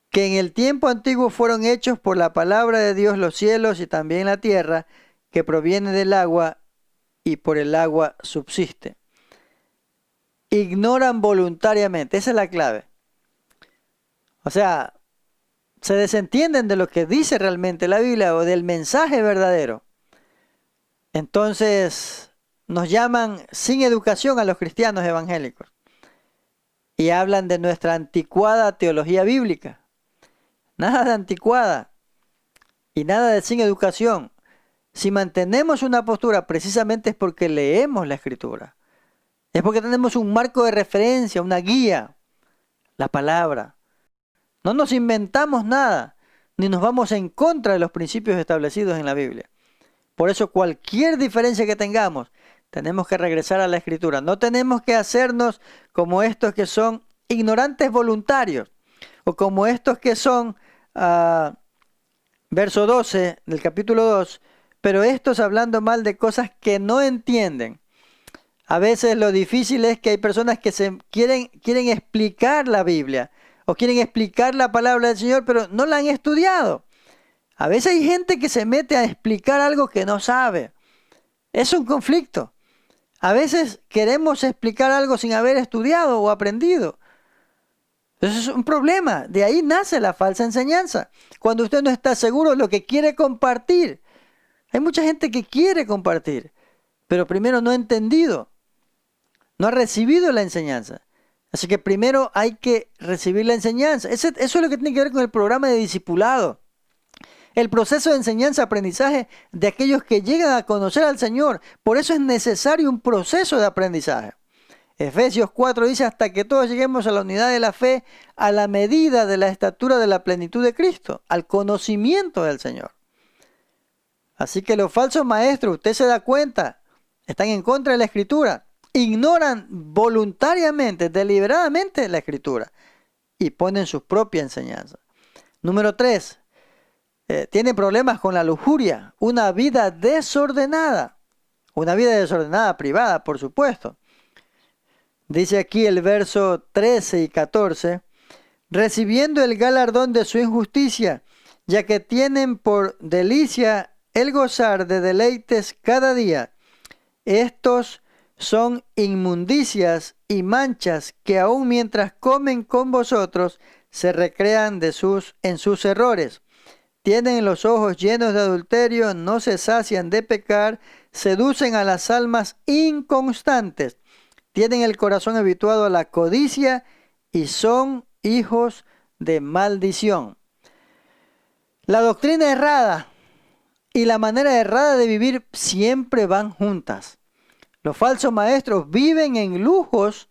que en el tiempo antiguo fueron hechos por la palabra de Dios los cielos y también la tierra, que proviene del agua y por el agua subsiste. Ignoran voluntariamente, esa es la clave. O sea, se desentienden de lo que dice realmente la Biblia o del mensaje verdadero. Entonces nos llaman sin educación a los cristianos evangélicos y hablan de nuestra anticuada teología bíblica. Nada de anticuada y nada de sin educación. Si mantenemos una postura, precisamente es porque leemos la Escritura. Es porque tenemos un marco de referencia, una guía, la palabra. No nos inventamos nada, ni nos vamos en contra de los principios establecidos en la Biblia. Por eso cualquier diferencia que tengamos, tenemos que regresar a la Escritura. No tenemos que hacernos como estos que son ignorantes voluntarios, o como estos que son, verso 12 del capítulo 2, pero estos hablando mal de cosas que no entienden. A veces lo difícil es que hay personas que quieren explicar la Biblia o quieren explicar la palabra del Señor, pero no la han estudiado. A veces hay gente que se mete a explicar algo que no sabe. Es un conflicto. A veces queremos explicar algo sin haber estudiado o aprendido. Eso es un problema. De ahí nace la falsa enseñanza. Cuando usted no está seguro de lo que quiere compartir. Hay mucha gente que quiere compartir, pero primero no ha entendido. No ha recibido la enseñanza. Así que primero hay que recibir la enseñanza. Eso es lo que tiene que ver con el programa de discipulado. El proceso de enseñanza-aprendizaje de aquellos que llegan a conocer al Señor. Por eso es necesario un proceso de aprendizaje. Efesios 4 dice, hasta que todos lleguemos a la unidad de la fe, a la medida de la estatura de la plenitud de Cristo, al conocimiento del Señor. Así que los falsos maestros, usted se da cuenta, están en contra de la Escritura. Ignoran voluntariamente, deliberadamente la Escritura y ponen su propia enseñanza. Número 3, tienen problemas con la lujuria, una vida desordenada privada, por supuesto. Dice aquí el verso 13 y 14, recibiendo el galardón de su injusticia, ya que tienen por delicia el gozar de deleites cada día, Estos son inmundicias y manchas que aun mientras comen con vosotros se recrean en sus errores. Tienen los ojos llenos de adulterio, no se sacian de pecar, seducen a las almas inconstantes. Tienen el corazón habituado a la codicia y son hijos de maldición. La doctrina errada y la manera errada de vivir siempre van juntas. Los falsos maestros viven en lujos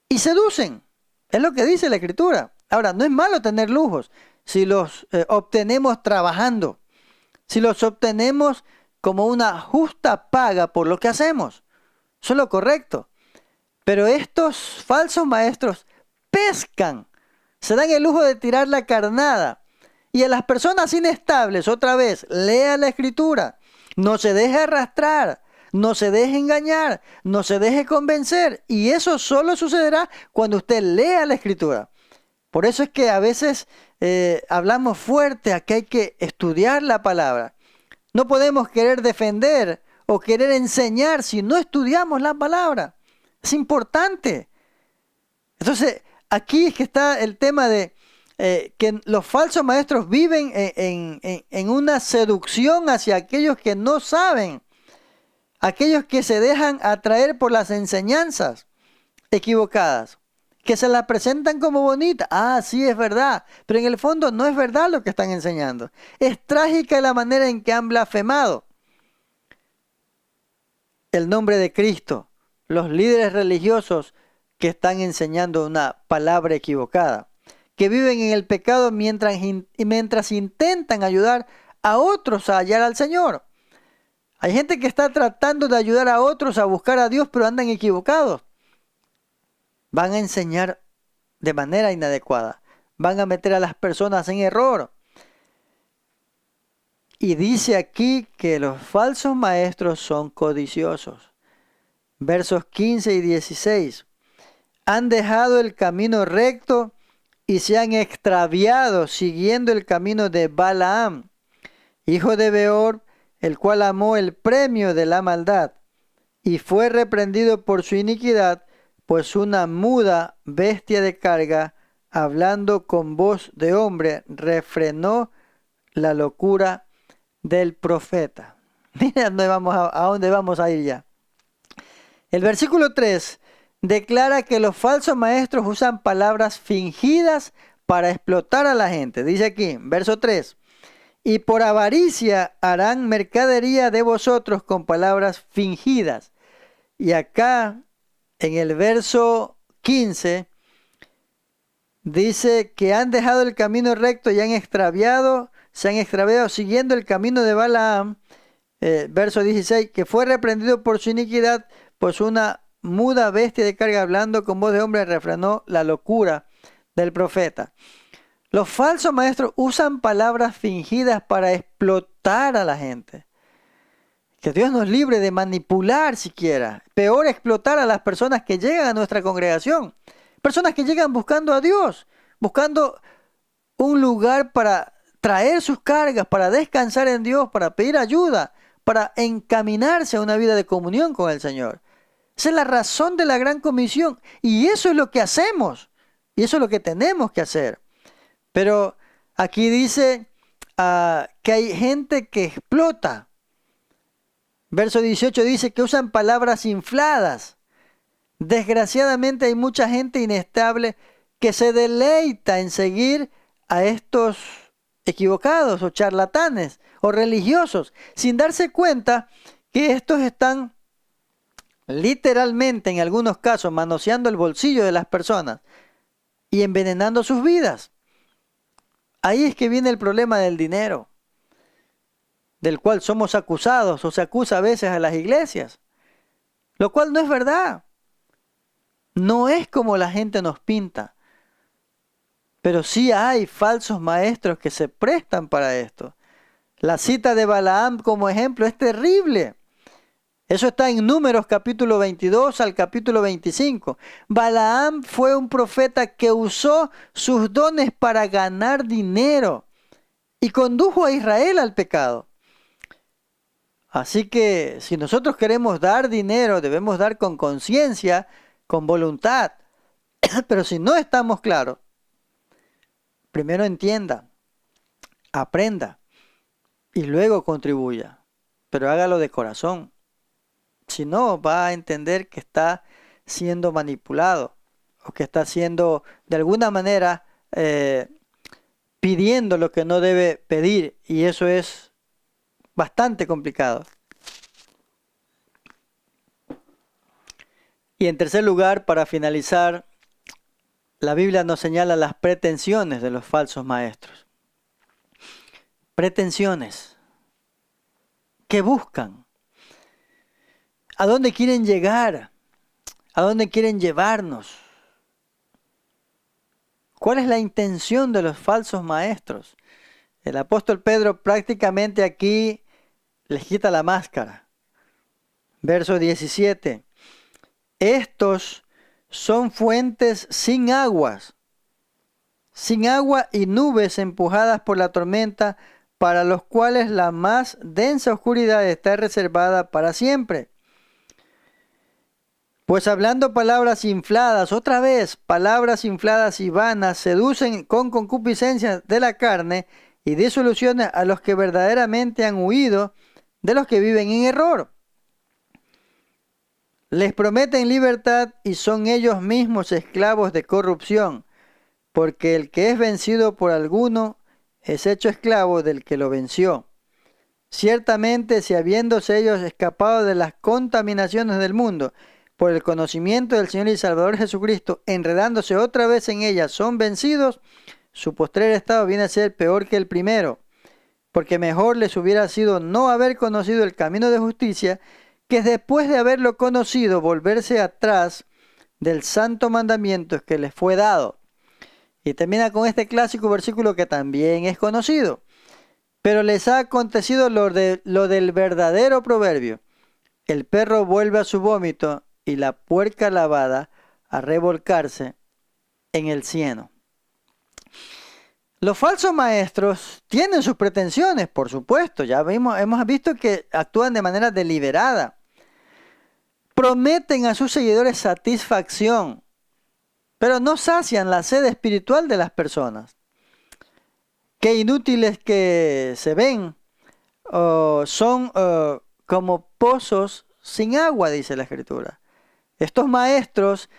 y seducen. Es lo que dice la Escritura. Ahora, no es malo tener lujos si los obtenemos trabajando, si los obtenemos como una justa paga por lo que hacemos. Eso es lo correcto. Pero estos falsos maestros pescan, se dan el lujo de tirar la carnada. Y a las personas inestables, otra vez, lea la Escritura. No se deje arrastrar, no se deje engañar, no se deje convencer. Y eso solo sucederá cuando usted lea la Escritura. Por eso es que a veces hablamos fuerte a que hay que estudiar la palabra. No podemos querer defender o querer enseñar si no estudiamos la palabra. Es importante. Entonces, aquí es que está el tema de que los falsos maestros viven en una seducción hacia aquellos que no saben, aquellos que se dejan atraer por las enseñanzas equivocadas, que se las presentan como bonitas. Ah, sí, es verdad, pero en el fondo no es verdad lo que están enseñando. Es trágica la manera en que han blasfemado el nombre de Cristo, los líderes religiosos que están enseñando una palabra equivocada, que viven en el pecado mientras intentan ayudar a otros a hallar al Señor. Hay gente que está tratando de ayudar a otros a buscar a Dios, pero andan equivocados. Van a enseñar de manera inadecuada. Van a meter a las personas en error. Y dice aquí que los falsos maestros son codiciosos. Versos 15 y 16. Han dejado el camino recto y se han extraviado siguiendo el camino de Balaam, hijo de Beor, el cual amó el premio de la maldad y fue reprendido por su iniquidad, pues una muda bestia de carga, hablando con voz de hombre, refrenó la locura del profeta. Mira a dónde vamos a ir ya. El versículo 3 declara que los falsos maestros usan palabras fingidas para explotar a la gente. Dice aquí, verso 3. Y por avaricia harán mercadería de vosotros con palabras fingidas. Y acá, en el verso 15, dice que han dejado el camino recto y se han extraviado siguiendo el camino de Balaam. Verso 16, que fue reprendido por su iniquidad, pues una muda bestia de carga, hablando con voz de hombre, refrenó la locura del profeta. Los falsos maestros usan palabras fingidas para explotar a la gente. Que Dios nos libre de manipular siquiera. Peor, explotar a las personas que llegan a nuestra congregación. Personas que llegan buscando a Dios, buscando un lugar para traer sus cargas, para descansar en Dios, para pedir ayuda, para encaminarse a una vida de comunión con el Señor. Esa es la razón de la gran comisión. Y eso es lo que hacemos. Y eso es lo que tenemos que hacer. Pero aquí dice que hay gente que explota. Verso 18 dice que usan palabras infladas. Desgraciadamente hay mucha gente inestable que se deleita en seguir a estos equivocados o charlatanes o religiosos, sin darse cuenta que estos están literalmente, en algunos casos, manoseando el bolsillo de las personas y envenenando sus vidas. Ahí es que viene el problema del dinero, del cual somos acusados o se acusa a veces a las iglesias, lo cual no es verdad. No es como la gente nos pinta, pero sí hay falsos maestros que se prestan para esto. La cita de Balaam como ejemplo es terrible. Eso está en Números capítulo 22 al capítulo 25. Balaam fue un profeta que usó sus dones para ganar dinero y condujo a Israel al pecado. Así que si nosotros queremos dar dinero, debemos dar con conciencia, con voluntad. Pero si no estamos claros, primero entienda, aprenda y luego contribuya. Pero hágalo de corazón. Si no, va a entender que está siendo manipulado o que está siendo de alguna manera pidiendo lo que no debe pedir, y eso es bastante complicado. Y en tercer lugar, para finalizar, la Biblia nos señala las pretensiones de los falsos maestros. Pretensiones. ¿Qué buscan? ¿A dónde quieren llegar? ¿A dónde quieren llevarnos? ¿Cuál es la intención de los falsos maestros? El apóstol Pedro prácticamente aquí les quita la máscara. Verso 17. Estos son fuentes sin agua y nubes empujadas por la tormenta, para los cuales la más densa oscuridad está reservada para siempre. Pues hablando palabras infladas, otra vez, palabras infladas y vanas, seducen con concupiscencia de la carne y disoluciones a los que verdaderamente han huido de los que viven en error. Les prometen libertad y son ellos mismos esclavos de corrupción, porque el que es vencido por alguno es hecho esclavo del que lo venció. Ciertamente, si habiéndose ellos escapado de las contaminaciones del mundo, por el conocimiento del Señor y Salvador Jesucristo, enredándose otra vez en ellas, son vencidos, su postrer estado viene a ser peor que el primero, porque mejor les hubiera sido no haber conocido el camino de justicia, que después de haberlo conocido, volverse atrás del santo mandamiento que les fue dado. Y termina con este clásico versículo que también es conocido. Pero les ha acontecido lo del verdadero proverbio: el perro vuelve a su vómito y la puerca lavada a revolcarse en el cieno. Los falsos maestros tienen sus pretensiones, por supuesto. Hemos visto que actúan de manera deliberada. Prometen a sus seguidores satisfacción, pero no sacian la sed espiritual de las personas. Qué inútiles que se ven, son como pozos sin agua, dice la Escritura. Estos maestros,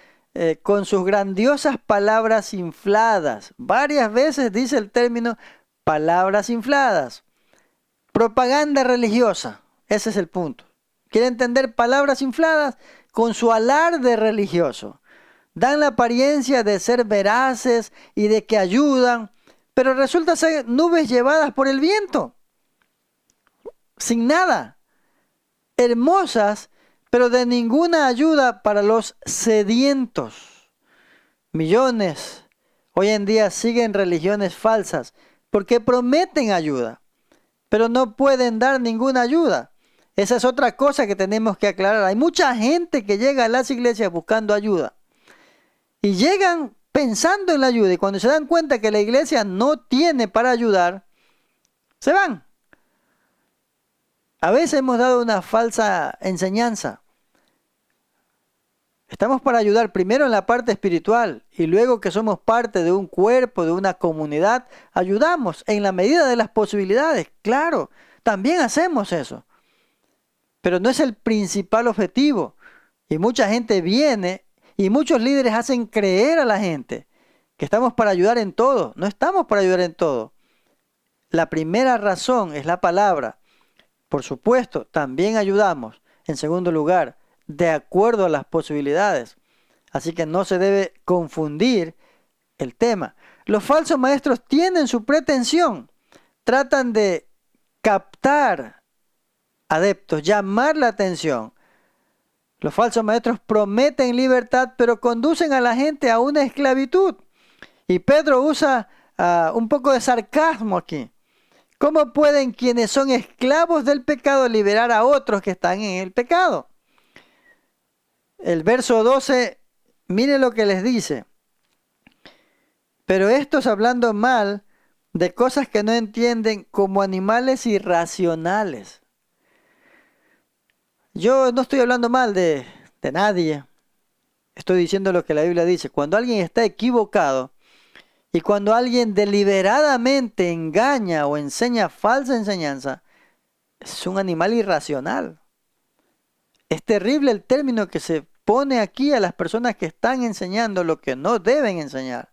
con sus grandiosas palabras infladas, varias veces dice el término palabras infladas, propaganda religiosa, ese es el punto. Quiere entender palabras infladas con su alarde religioso. Dan la apariencia de ser veraces y de que ayudan, pero resulta ser nubes llevadas por el viento, sin nada, hermosas, pero de ninguna ayuda para los sedientos. Millones hoy en día siguen religiones falsas porque prometen ayuda, pero no pueden dar ninguna ayuda. Esa es otra cosa que tenemos que aclarar. Hay mucha gente que llega a las iglesias buscando ayuda y llegan pensando en la ayuda, y cuando se dan cuenta que la iglesia no tiene para ayudar, se van. A veces hemos dado una falsa enseñanza. Estamos para ayudar primero en la parte espiritual, y luego que somos parte de un cuerpo, de una comunidad, ayudamos en la medida de las posibilidades. Claro, también hacemos eso. Pero no es el principal objetivo. Y mucha gente viene y muchos líderes hacen creer a la gente que estamos para ayudar en todo. No estamos para ayudar en todo. La primera razón es la palabra. Por supuesto, también ayudamos, en segundo lugar, de acuerdo a las posibilidades. Así que no se debe confundir el tema. Los falsos maestros tienen su pretensión. Tratan de captar adeptos, llamar la atención. Los falsos maestros prometen libertad, pero conducen a la gente a una esclavitud. Y Pedro usa un poco de sarcasmo aquí. ¿Cómo pueden quienes son esclavos del pecado liberar a otros que están en el pecado? El verso 12, mire lo que les dice. Pero estos, hablando mal de cosas que no entienden, como animales irracionales. Yo no estoy hablando mal de nadie. Estoy diciendo lo que la Biblia dice. Cuando alguien está equivocado y cuando alguien deliberadamente engaña o enseña falsa enseñanza, es un animal irracional. Es terrible el término que se pone aquí a las personas que están enseñando lo que no deben enseñar.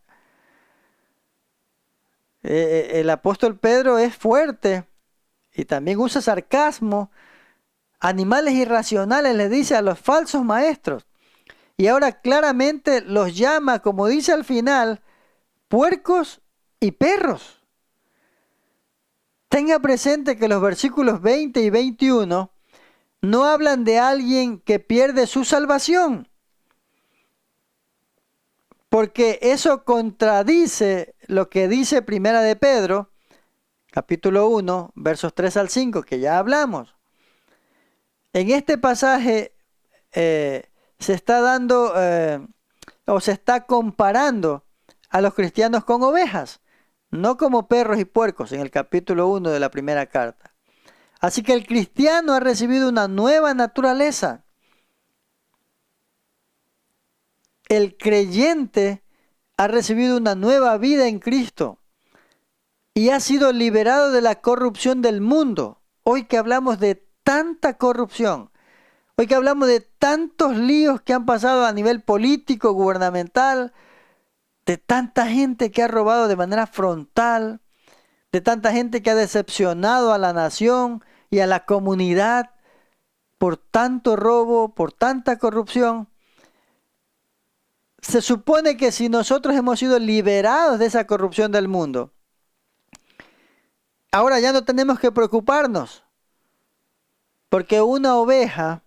El apóstol Pedro es fuerte y también usa sarcasmo. Animales irracionales le dice a los falsos maestros. Y ahora claramente los llama, como dice al final, puercos y perros. Tenga presente que los versículos 20 y 21 no hablan de alguien que pierde su salvación, porque eso contradice lo que dice Primera de Pedro, capítulo 1, versos 3 al 5, que ya hablamos. En este pasaje se está dando o se está comparando a los cristianos con ovejas, no como perros y puercos en el capítulo 1 de la primera carta. Así que el cristiano ha recibido una nueva naturaleza. El creyente ha recibido una nueva vida en Cristo y ha sido liberado de la corrupción del mundo. Hoy que hablamos de tanta corrupción, hoy que hablamos de tantos líos que han pasado a nivel político, gubernamental, de tanta gente que ha robado de manera frontal, de tanta gente que ha decepcionado a la nación y a la comunidad por tanto robo, por tanta corrupción. Se supone que si nosotros hemos sido liberados de esa corrupción del mundo, ahora ya no tenemos que preocuparnos, porque una oveja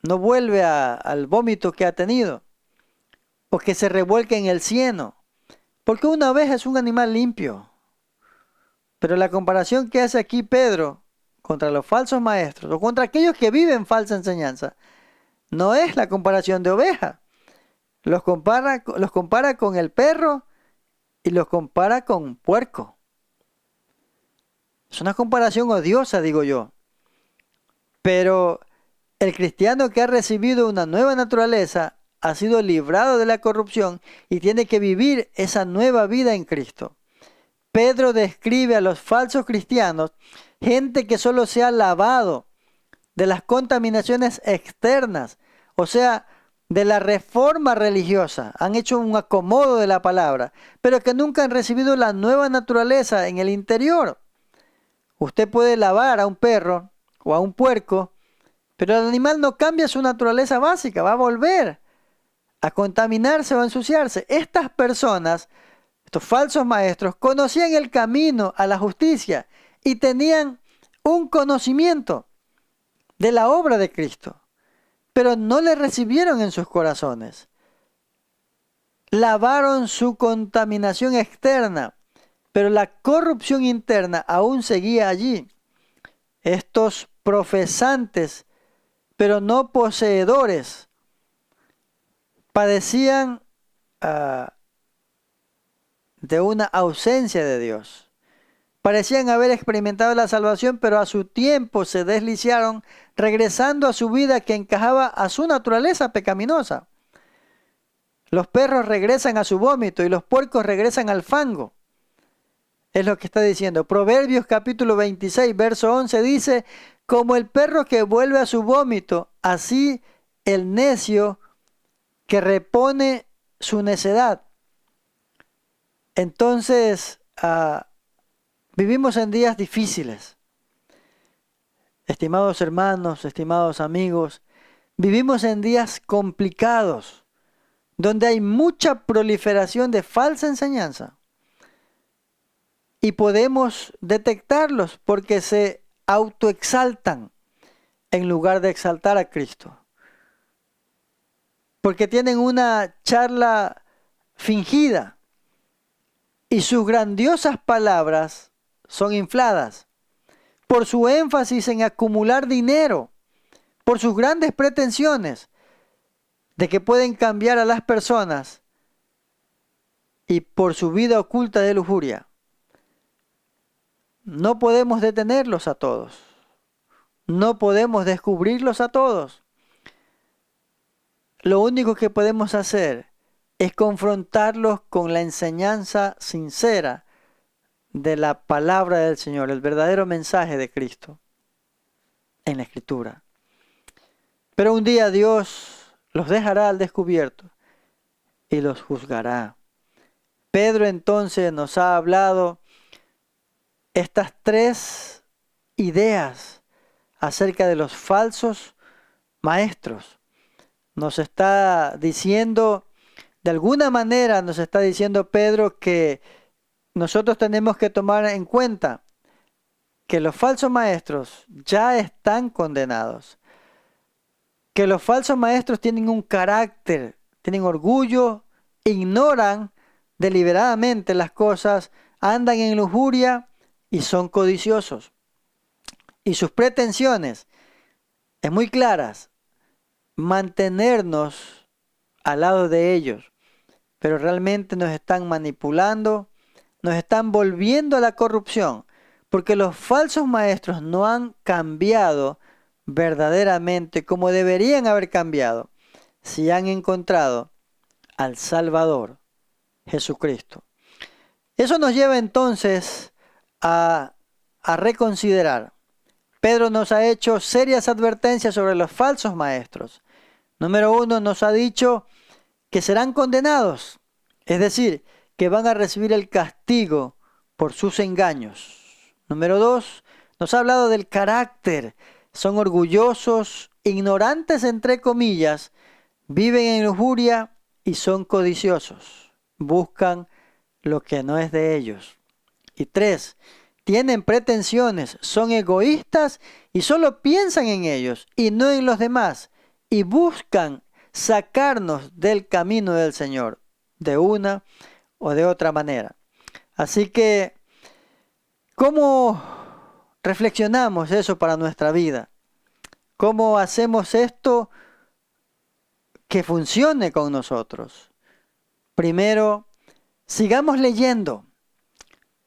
no vuelve al vómito que ha tenido, o que se revuelque en el cieno, porque una oveja es un animal limpio. Pero la comparación que hace aquí Pedro contra los falsos maestros, o contra aquellos que viven falsa enseñanza, no es la comparación de oveja. Los compara con el perro y los compara con puerco. Es una comparación odiosa, digo yo. Pero el cristiano que ha recibido una nueva naturaleza ha sido librado de la corrupción y tiene que vivir esa nueva vida en Cristo. Pedro describe a los falsos cristianos, gente que solo se ha lavado de las contaminaciones externas, o sea, de la reforma religiosa, han hecho un acomodo de la palabra, pero que nunca han recibido la nueva naturaleza en el interior. Usted puede lavar a un perro o a un puerco, pero el animal no cambia su naturaleza básica, va a volver a contaminarse o a ensuciarse. Estas personas, estos falsos maestros, conocían el camino a la justicia y tenían un conocimiento de la obra de Cristo, pero no le recibieron en sus corazones. Lavaron su contaminación externa, pero la corrupción interna aún seguía allí. Estos profesantes, pero no poseedores, padecían de una ausencia de Dios. Parecían haber experimentado la salvación, pero a su tiempo se desliciaron, regresando a su vida que encajaba a su naturaleza pecaminosa. Los perros regresan a su vómito y los puercos regresan al fango. Es lo que está diciendo. Proverbios capítulo 26, verso 11 dice, como el perro que vuelve a su vómito, así el necio que repone su necedad. Entonces, vivimos en días difíciles. Estimados hermanos, estimados amigos, vivimos en días complicados, donde hay mucha proliferación de falsa enseñanza. Y podemos detectarlos porque se autoexaltan en lugar de exaltar a Cristo. Porque tienen una charla fingida y sus grandiosas palabras son infladas por su énfasis en acumular dinero, por sus grandes pretensiones de que pueden cambiar a las personas y por su vida oculta de lujuria. No podemos detenerlos a todos. no podemos descubrirlos a todos. Lo único que podemos hacer es confrontarlos con la enseñanza sincera de la palabra del Señor, el verdadero mensaje de Cristo en la Escritura. Pero un día Dios los dejará al descubierto y los juzgará. Pedro entonces nos ha hablado estas tres ideas acerca de los falsos maestros. Nos está diciendo, de alguna manera nos está diciendo Pedro que nosotros tenemos que tomar en cuenta que los falsos maestros ya están condenados. Que los falsos maestros tienen un carácter, tienen orgullo, ignoran deliberadamente las cosas, andan en lujuria y son codiciosos. Y sus pretensiones es muy claras, mantenernos al lado de ellos, pero realmente nos están manipulando, nos están volviendo a la corrupción, porque los falsos maestros no han cambiado verdaderamente como deberían haber cambiado si han encontrado al Salvador, Jesucristo. Eso nos lleva entonces a reconsiderar. Pedro nos ha hecho serias advertencias sobre los falsos maestros. Número 1, nos ha dicho que serán condenados, es decir, que van a recibir el castigo por sus engaños. Número 2, nos ha hablado del carácter. Son orgullosos, ignorantes entre comillas, viven en lujuria y son codiciosos. Buscan lo que no es de ellos. Y 3, tienen pretensiones, son egoístas y solo piensan en ellos y no en los demás. Y buscan sacarnos del camino del Señor, de una o de otra manera. Así que, ¿cómo reflexionamos eso para nuestra vida? ¿Cómo hacemos esto que funcione con nosotros? Primero, sigamos leyendo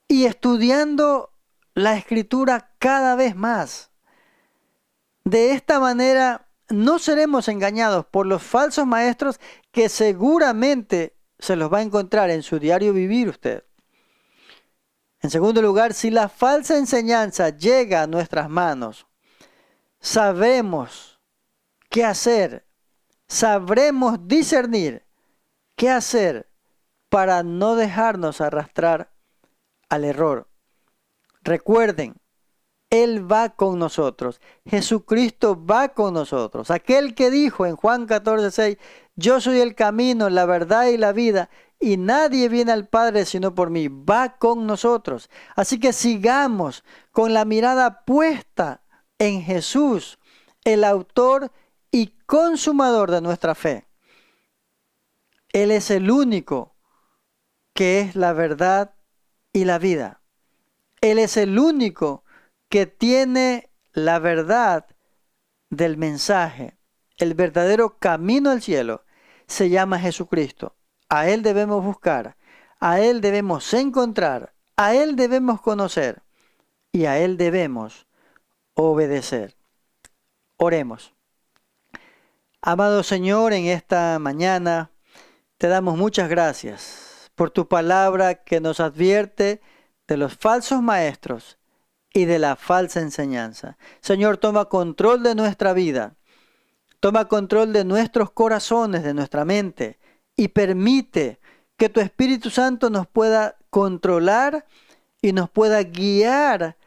y estudiando la Escritura cada vez más. De esta manera no seremos engañados por los falsos maestros que seguramente se los va a encontrar en su diario vivir usted. En segundo lugar, si la falsa enseñanza llega a nuestras manos, sabremos qué hacer, sabremos discernir qué hacer para no dejarnos arrastrar al error. Recuerden, Él va con nosotros. Jesucristo va con nosotros. Aquel que dijo en Juan 14:6, yo soy el camino, la verdad y la vida, y nadie viene al Padre sino por mí. Va con nosotros. Así que sigamos con la mirada puesta en Jesús, el autor y consumador de nuestra fe. Él es el único que es la verdad y la vida. Él es el único que tiene la verdad del mensaje. El verdadero camino al cielo se llama Jesucristo. A Él debemos buscar, a Él debemos encontrar, a Él debemos conocer y a Él debemos obedecer. Oremos. Amado Señor, en esta mañana te damos muchas gracias por tu palabra que nos advierte de los falsos maestros y de la falsa enseñanza. Señor, toma control de nuestra vida, toma control de nuestros corazones, de nuestra mente, y permite que tu Espíritu Santo nos pueda controlar y nos pueda guiar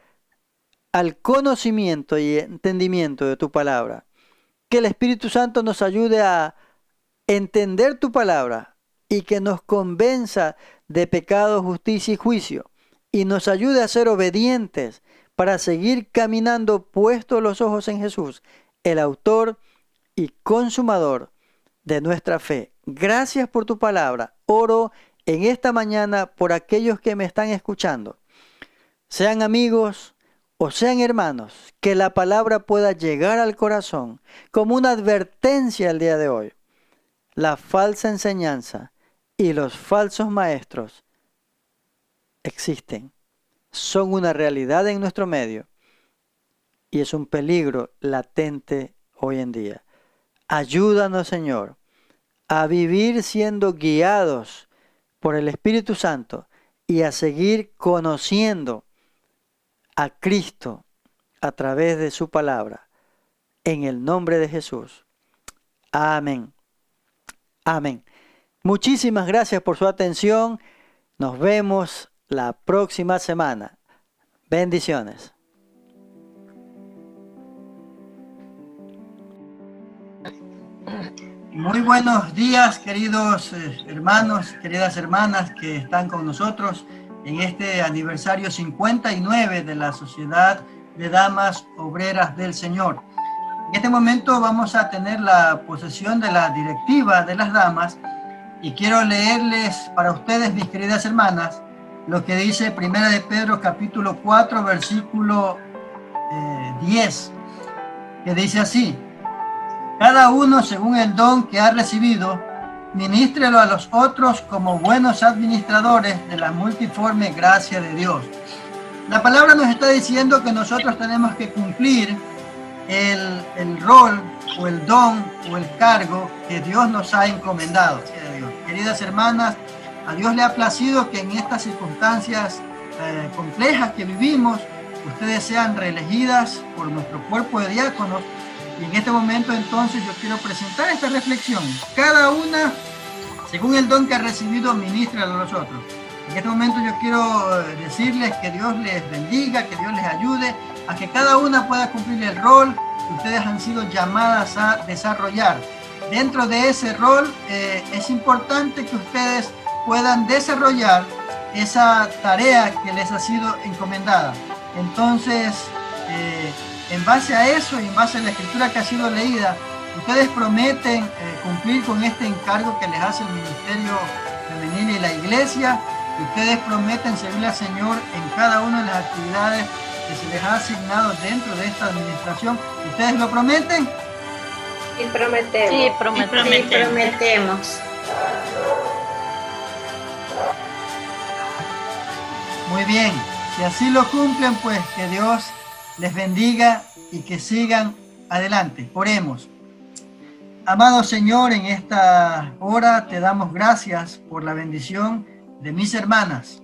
al conocimiento y entendimiento de tu palabra. Que el Espíritu Santo nos ayude a entender tu palabra y que nos convenza de pecado, justicia y juicio, y nos ayude a ser obedientes para seguir caminando puestos los ojos en Jesús, el autor y consumador de nuestra fe. Gracias por tu palabra. Oro en esta mañana por aquellos que me están escuchando, sean amigos o sean hermanos, que la palabra pueda llegar al corazón como una advertencia el día de hoy. La falsa enseñanza y los falsos maestros existen, son una realidad en nuestro medio y es un peligro latente hoy en día. Ayúdanos, Señor, a vivir siendo guiados por el Espíritu Santo y a seguir conociendo a Cristo a través de su palabra. En el nombre de Jesús. Amén. Amén. Muchísimas gracias por su atención. Nos vemos la próxima semana. Bendiciones. Muy buenos días, queridos hermanos, queridas hermanas que están con nosotros en este aniversario 59 de la Sociedad de Damas Obreras del Señor. En este momento vamos a tener la posesión de la directiva de las damas y quiero leerles para ustedes, mis queridas hermanas, lo que dice Primera de Pedro capítulo 4 versículo 10, que dice así: cada uno según el don que ha recibido, ministrelo a los otros como buenos administradores de la multiforme gracia de Dios. La palabra nos está diciendo que nosotros tenemos que cumplir el rol o el don o el cargo que Dios nos ha encomendado. Queridas hermanas, a Dios le ha placido que en estas circunstancias complejas que vivimos, ustedes sean reelegidas por nuestro cuerpo de diáconos. Y en este momento entonces yo quiero presentar esta reflexión. Cada una, según el don que ha recibido, ministra a los otros. En este momento yo quiero decirles que Dios les bendiga, que Dios les ayude a que cada una pueda cumplir el rol que ustedes han sido llamadas a desarrollar. Dentro de ese rol es importante que ustedes puedan desarrollar esa tarea que les ha sido encomendada. Entonces, en base a eso y en base a la escritura que ha sido leída, ustedes prometen cumplir con este encargo que les hace el Ministerio Femenil y la Iglesia. Ustedes prometen servirle al Señor en cada una de las actividades que se les ha asignado dentro de esta administración. ¿Ustedes lo prometen? Y prometemos. Sí, prometemos. Muy bien. Si así lo cumplen, pues que Dios les bendiga y que sigan adelante. Oremos. Amado Señor, en esta hora te damos gracias por la bendición de mis hermanas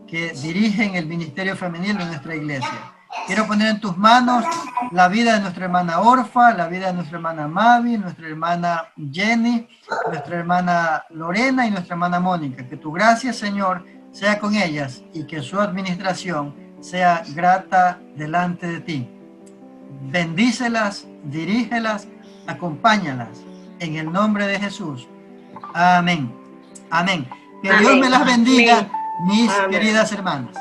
que dirigen el ministerio femenil de nuestra iglesia. Quiero poner en tus manos la vida de nuestra hermana Orfa, la vida de nuestra hermana Mavi, nuestra hermana Jenny, nuestra hermana Lorena y nuestra hermana Mónica. Que tu gracia, Señor, sea con ellas y que su administración sea grata delante de ti. Bendícelas, dirígelas, acompáñalas. En el nombre de Jesús. Amén. Amén. Que Amén. Dios me las bendiga, Amén. Mis Amén. Queridas hermanas.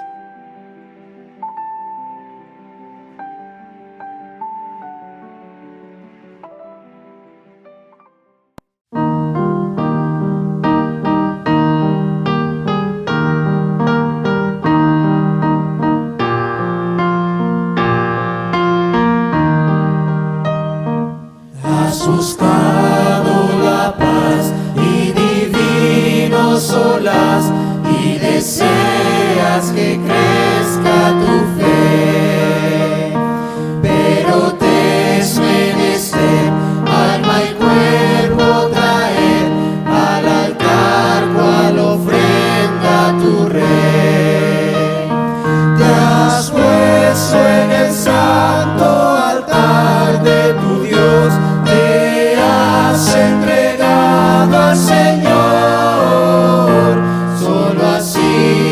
Has buscado la paz y divinos solas y deseas que crezca tu fe, pero te es menester alma y cuerpo traer al altar cual ofrenda a tu rey. Te has puesto en el santo altar de tu Dios, te has entregado al Señor, solo así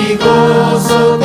y gozo